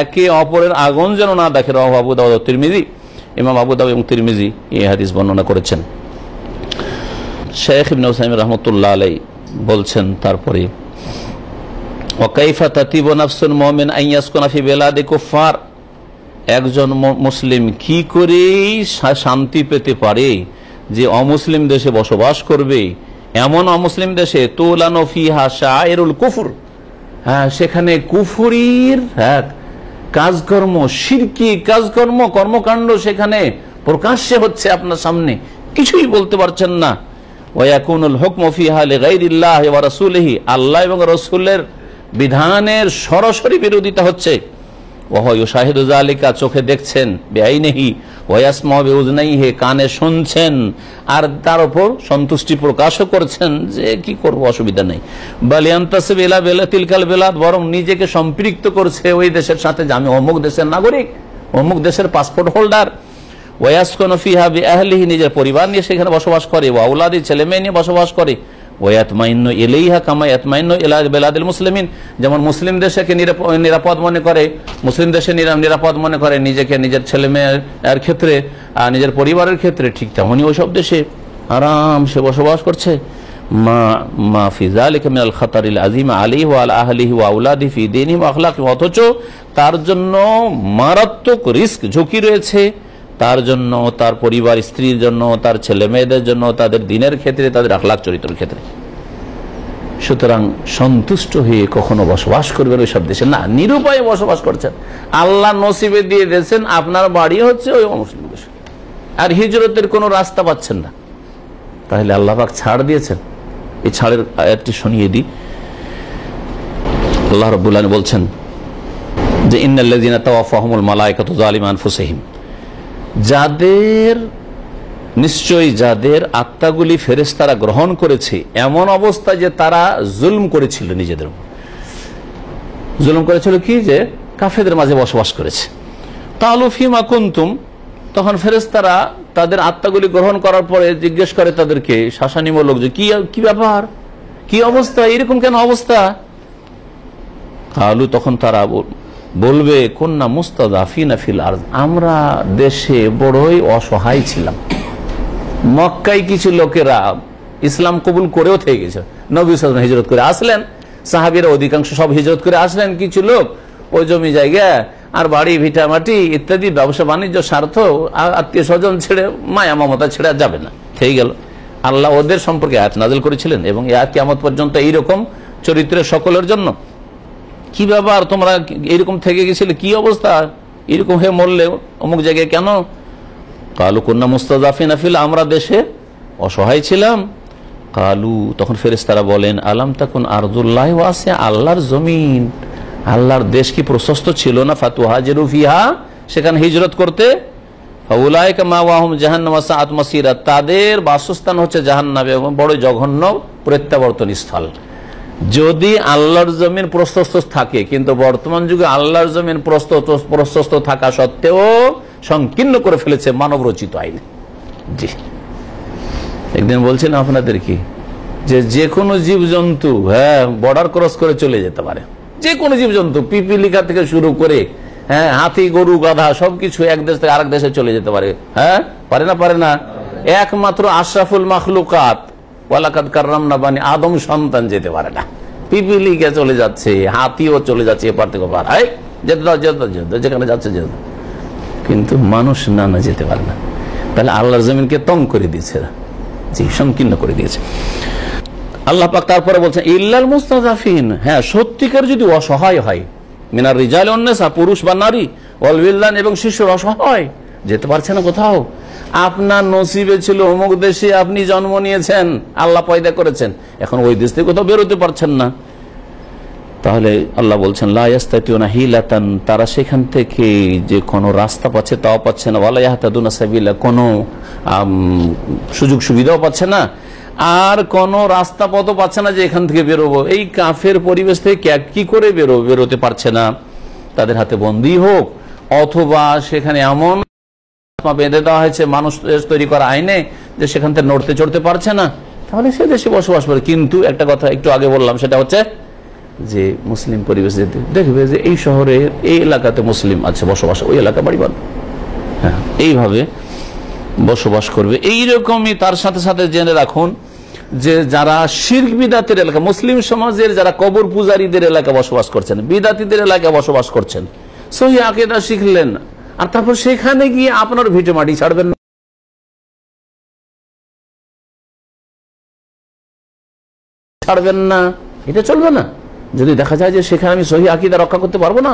একে অপরের আগুন যেন না দেখে। রাওয়াহু আবু দাউদ ও তিরমিজি, ইমাম আবু দাউদ এবং তিরমিজি এই হাদিস বর্ণনা করেছেন। শেখ ইবনে উসাইমিন রাহমাতুল্লাহ আলাইহি বলছেন তারপরে, ওয়া কাইফা তাতিবু নাফসুন মুমিন আন ইয়াসকুনা ফি বিলাদি কুফার, একজন মুসলিম কি করে শান্তি পেতে পারে যে অমুসলিম দেশে বসবাস করবে, এমন অমুসলিম দেশে তুলানো ফিহা শায়রুল কুফর, হ্যাঁ, সেখানে কুফরির কাজকর্ম, শিরকি কাজকর্ম, কর্মকাণ্ড সেখানে প্রকাশ্যে হচ্ছে আপনার সামনে, কিছুই বলতে পারছেন না। ওয়ায়াকুনুল হুকমু ফিহা লিগাইরিল্লাহি ওয়া রাসূলিহি, আল্লাহ এবং রাসূলের বিধানের সরাসরি বিরোধিতা হচ্ছে। ওয়া ইউশাহিদু যালিকা, চোখে দেখছেন, বিআইনিহি, ওয়া ইয়াসমাউ বিউযনাইহি, কানে শুনছেন, আর তার উপর সন্তুষ্টি প্রকাশও করছেন যে কি করব, অসুবিধা নেই। বাল ইয়ানতাসিব ইলা তিলকাল বিলাদ, বরং নিজেকে সম্পৃক্ত করছে ওই দেশের সাথে যে আমি অমুক দেশের নাগরিক, অমুক দেশের পাসপোর্ট হোল্ডার। ওয়া ইয়াসকুনু ফিহা বিআহলিহি, নিজের পরিবার নিয়ে সেখানে বসবাস করে, ওয়া আওলাদি, ছেলে মেয়ে নিয়ে বসবাস করে। ওয়ায়াতমাইন্নু ইলাইহা কামা ইয়াতমাইন্নু ইলা বিলাদিল মুসলিমিন, যেমন মুসলিম দেশকে নিরাপদ মনে করে, মুসলিম দেশে নিরাপদ মনে করে নিজেকে, নিজের ছেলে মেয়ের ক্ষেত্রে, নিজের পরিবারের ক্ষেত্রে, ঠিক তেমনই ওইসব দেশে আরাম সে বসবাস করছে। মা ফি যালিকা মিনাল খাতারিল আযীম আলাইহি ওয়া আলা আহলিহি ওয়া আওলাদিহি ফি দীনিহি ওয়া আখলাকিহি, অথচ তার জন্য মারাত্মক রিস্ক, ঝুঁকি রয়েছে, তার জন্য, তার পরিবার, স্ত্রীর জন্য, তার ছেলে মেয়েদের জন্য, তাদের দিনের ক্ষেত্রে, তাদের আখলাক চরিত্রের ক্ষেত্রে। সুতরাং সন্তুষ্ট হয়ে কখনো বসবাস করবেন ওই সব দেশে না, নিরুপায়ে বসবাস করছেন, আল্লাহ নসিবে দিয়ে দিয়েছেন আপনার বাড়ি হচ্ছে ওই মুসলিম দেশে, আর হিজরতের কোনো রাস্তা পাচ্ছেন না, তাহলে আল্লাহ পাক ছাড় দিয়েছেন। এই ছাড়ের আয়াতটি শুনিয়ে দিই। আল্লাহ রাব্বুল আলামিন বলছেন যে ইন্নাল্লাযীনা তাওয়াফাহুমুল মালায়েকাতু যালিমা আনফুসিহিম, নিশ্চয়ই যাদের আত্মাগুলি ফেরেশতারা গ্রহণ করেছে এমন অবস্থা যে তারা জুলম করেছিল, নিজেদের জুলম করেছিল, কি যে কাফেরদের মাঝে বসবাস করেছে। কালু ফিমা কুনতুম, তখন ফেরেশতারা তাদের আত্মাগুলি গ্রহণ করার পরে জিজ্ঞেস করে তাদেরকে শাসানিমূলক যে কি ব্যাপার, কি অবস্থা, এরকম কেন অবস্থা। কালু, তখন তারা বলবে কুন্না মুস্তাযাফিনা ফিল আরদ, আমরা দেশে বড়ই অসহায় ছিলাম। মক্কায় কিছু লোকেরা ইসলাম কবুল করেও থেকে গেছে, নবী সাল্লাল্লাহু আলাইহি ওয়াসাল্লাম হিজরত করে আসলেন, সাহাবীরা অধিকাংশ সব হিজরত করে আসলেন, কিছু লোক ওই জমি জায়গা আর বাড়ি ভিটা মাটি ইত্যাদি ব্যবসা বাণিজ্য স্বার্থ, আত্মীয় স্বজন ছেড়ে, মায়া মমতা ছেড়ে যাবে না, থেকে গেল। আল্লাহ ওদের সম্পর্কে আয়াত নাযিল করেছিলেন, এবং কিয়ামত পর্যন্ত এইরকম চরিত্রের সকলের জন্য। কি ব্যাপার, তোমরা এরকম থেকে গেছিলে, কি অবস্থা, এরকম হয়ে মরলে অমুক জায়গায় কেন। কালু কুন্না মুস্তাযাফিনা ফিল, আমরা দেশে অসহায় ছিলাম। কালু, তখন ফেরেশতারা বলেন আলাম তাকুন আরদুল্লাহি ওয়াসিআ, আল্লাহর জমিন, আল্লাহর দেশ কি প্রশস্ত ছিল না, ফাতুহাজিরু ফিহা, সেখানে হিজরত করতে। ফাউলাইকা মাওয়াহুম জাহান্নাম ওয়া সাআত মাসিরা, তাদের বাসস্থান হচ্ছে জাহান্নাম এবং বড় জঘন্য প্রত্যাবর্তন স্থল। যদি আল্লাহর জমিন প্রশস্ত থাকে, কিন্তু বর্তমান যুগে আল্লাহর জমিন প্রশস্ত থাকা সত্ত্বেও সংকীর্ণ করে ফেলেছে মানব রচিত আইন। জি, একদিন বলছিলাম আপনাদের কি যে কোনো জীবজন্তু বর্ডার ক্রস করে চলে যেতে পারে, যে কোনো জীবজন্তু, পিপিলিকা থেকে শুরু করে হাতি, গরু, গাধা সবকিছু এক দেশ থেকে আরেক দেশে চলে যেতে পারে। পারে না? পারে না? একমাত্র আশরাফুল মাখলুকাত ওয়ালাকাদ কাররামনা বানি আদম সন্তান যেতে পারে না। পিপিলিকা চলে যাচ্ছে, হাতিও চলে যাচ্ছে এপার থেকে ওপার, যেখানে যাচ্ছে যেতে, কিন্তু মানুষ না যেতে পারে না। তাহলে আল্লাহর জমিনকে তং করে দিয়েছে, জি, সংকীর্ণ করে দিয়েছে আল্লাহ পাক। তারপরে বলছেন ইল্লাল মুস্তাযাফিন, সত্যিকার যদি অসহায় হয়, মিনার রিজাল ওয়ান নিসা, পুরুষ বা নারী, ওয়াল বিলদান, এবং শিশুর অসহায়, যেতে পারছে না কোথাও। আপনার নসিবে ছিল অমুক দেশে আপনি জন্ম নিয়েছেন, আল্লাহ পয়দা করেছেন, এখন ওই দেশ থেকে কোথাও বেরোতে পারছেন না, তাহলে আল্লাহ বলছেন লা ইয়াস্তাতিউনা হিলাতান, তারা সেখান থেকে যে কোনো রাস্তা পাচ্ছে তাও পাচ্ছে না, ওয়ালা ইয়াহতাদুনা সাবিলা, কোনো সুযোগ সুবিধাও পাচ্ছে না। আর কোনো রাস্তা পথ পাচ্ছে না যে এখান থেকে বেরোবো। এই কাফের পরিবেশ থেকে কি করে বেরোতে পারছে না, তাদের হাতে বন্দী হোক অথবা সেখানে এমন বেঁধে দেওয়া হয়েছে মানুষ তৈরি করা আইনে যে সেখান থেকে নড়তে চড়তে পারছে না, তাহলে সে দেশে বসবাস করে। কিন্তু একটা কথা একটু আগে বললাম, সেটা হচ্ছে যে মুসলিম পরিবেশ যেতে দেখবে যে এই শহরে এই এলাকাতে মুসলিম আছে বসবাস, ওই এলাকা বাড়ি বাঁধবে, হ্যাঁ এইভাবে বসবাস করবে। এইরকমই তার সাথে সাথে জেনে রাখুন যে যারা শিরক বিদাতের এলাকা, মুসলিম সমাজের যারা কবর পূজারীদের এলাকা বসবাস করছেন, বিদাতীদের এলাকায় বসবাস করছেন, সহি আকীদা শিখলেন আর তারপর সেখানে গিয়ে আপনার ভিটে মাটি ছাড়বেন না, এটা চলবে না। যদি দেখা যায় যে সেখানে আমি সহি আকীদা রক্ষা করতে পারবো না,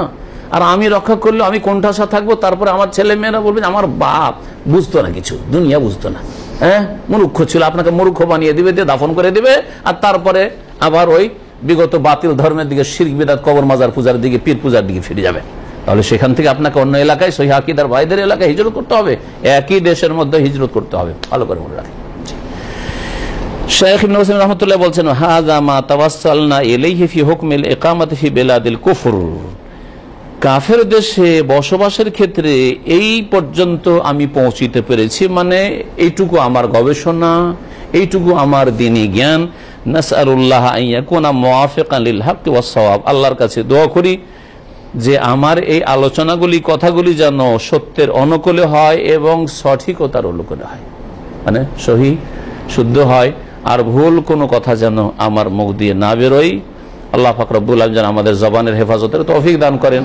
আর আমি রক্ষা করলে আমি কোণঠাসা থাকবো, তারপরে আমার ছেলে মেয়েরা বলবেন আমার বাপ বুঝতো না কিছু, দুনিয়া বুঝতো না, হ্যাঁ মূর্খ ছিল, আপনাকে মূর্খ বানিয়ে দিবে, দিয়ে দাফন করে দিবে, আর তারপরে আবার ওই বিগত বাতিল ধর্মের দিকে, শিরক বিদআত, কবর মাজার পূজার দিকে, পীর পূজার দিকে ফিরে যাবে। তাহলে সেখান থেকে আপনাকে অন্য এলাকায় সহি আকীদার ভাইদের এলাকায় হিজরত করতে হবে, একই দেশের মধ্যে হিজরত করতে হবে। ভালো করে মনে রাখেন। শেখ ইবনে উসাইমিন রাহমাতুল্লাহ বলছেন, হাযা মা তাওয়াসসালনা ইলাইহি ফি হুকমিল ইকামাতি ফি বিলাদিল কুফর। কাফের দেশে বসবাসের ক্ষেত্রে এই পর্যন্ত আমি পৌঁছিতে পেরেছি, মানে এইটুকু আমার গবেষণা, এইটুকু আমার দ্বীনি জ্ঞান। নাসআলুল্লাহ আন ইয়াকুনা মুওয়াফিকান লিল হক ওয়াস সাওয়াব। আল্লাহর কাছে দোয়া করি যে আমার এই আলোচনাগুলি, কথাগুলি যেন সত্যের অনুকূলে হয় এবং সঠিকতার অনুকূলে হয়, মানে সহি শুদ্ধ হয়, আর ভুল কোনো কথা যেন আমার মুখ দিয়ে না বেরোয়। আল্লাহ পাক রব্বুল আলামিন যেন আমাদের জবানের হেফাজতের তৌফিক দান করেন,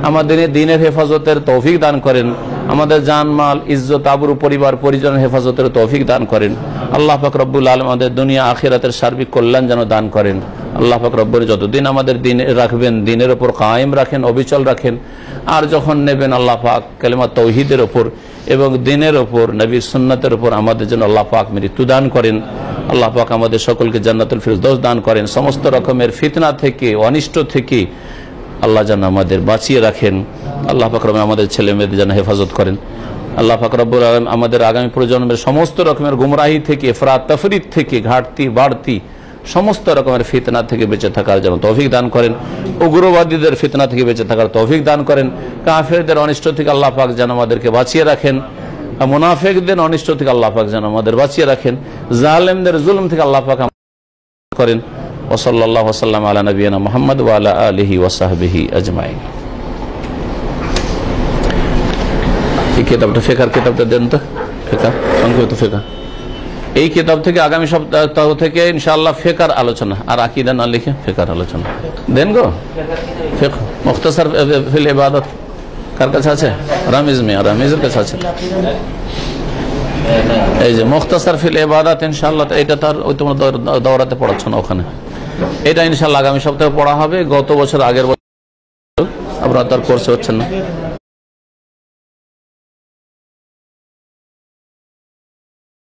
আমাদের দ্বীনের হেফাজতের তৌফিক দান করেন, আমাদের জানমাল, ইজ্জত, আবরু, পরিবার পরিজনের হেফাজতের তৌফিক দান করেন। আল্লাহ পাক রব্বুল আলামিন আমাদের দুনিয়া আখিরাতের সার্বিক কল্যাণ যেন দান করেন। আল্লাহ পাক রব্বুল যতদিন আমাদের দিন রাখবেন, দিনের ওপর কায়েম রাখেন, অবিচল রাখেন, আর যখন নেবেন আল্লাহ পাক কালিমা তাওহীদের ওপর এবং দিনের ওপর, নবীর সুন্নাতের ওপর আমাদের জন্য আল্লাহ পাক মৃত্যু দান করেন। আল্লাহ পাক আমাদের সকলকে জান্নাতুল ফিরদৌস দান করেন। সমস্ত রকমের ফিতনা থেকে, অনিষ্ট থেকে আল্লাহ যেন আমাদের বাঁচিয়ে রাখেন। আল্লাহ পাক রব্বুল আমাদের ছেলে মেয়েদের যেন হেফাজত করেন। আল্লাহ পাক রব্বুল আলামিন আমাদের আগামী প্রজন্মের সমস্ত রকমের গুমরাহি থেকে, ইফরাত তাফরিদ থেকে, ঘাটতি বাড়তি সমস্ত রকমের ফিতনা থেকে বেঁচে থাকার জন্য তৌফিক দান করেন। উগ্রবাদীদের ফিতনা থেকে বেঁচে থাকার তৌফিক দান করেন। কাফেরদের অনিষ্ট থেকে আল্লাহ পাক যেন আমাদেরকে বাঁচিয়ে রাখেন। মুনাফিকদের অনিষ্ট থেকে আল্লাহ পাক যেন আমাদের বাঁচিয়ে রাখেন। জালেমদের জুলুম থেকে আল্লাহ পাক করেন। ওয়া সাল্লাল্লাহু ওয়া সাল্লাম আলা নবিয়িনা মুহাম্মদ ওয়া আলা আলিহি ওয়া সাহবিহি আজমাইন। এই কিতাবটা, ফিকহের কিতাবটা দেন তো, ফিকহ, সংক্ষিপ্ত ফিকহ। এই কিতাব থেকে আগামী সপ্তাহ থেকে ইনশাআল্লাহ ফিকহের আলোচনা, আর আকীদা না লিখে ফিকহের আলোচনা দেন গো। ফিকহ মুখতাসার ফিল ইবাদত কার কাছে আছে? রামিজ মিয়া, রামিজের কাছে আছে। এই যে মুখতাসার ফিল ইবাদত ইনশাআল্লাহ, এটা তার ওই তোমরা দাওরাতে পড়াচ্ছ না ওখানে, এটা ইনশাআল্লাহ আগামী সপ্তাহে পড়া হবে। গত বছর, আগের বছর আপনারা তার কোর্সে হচ্ছেন না।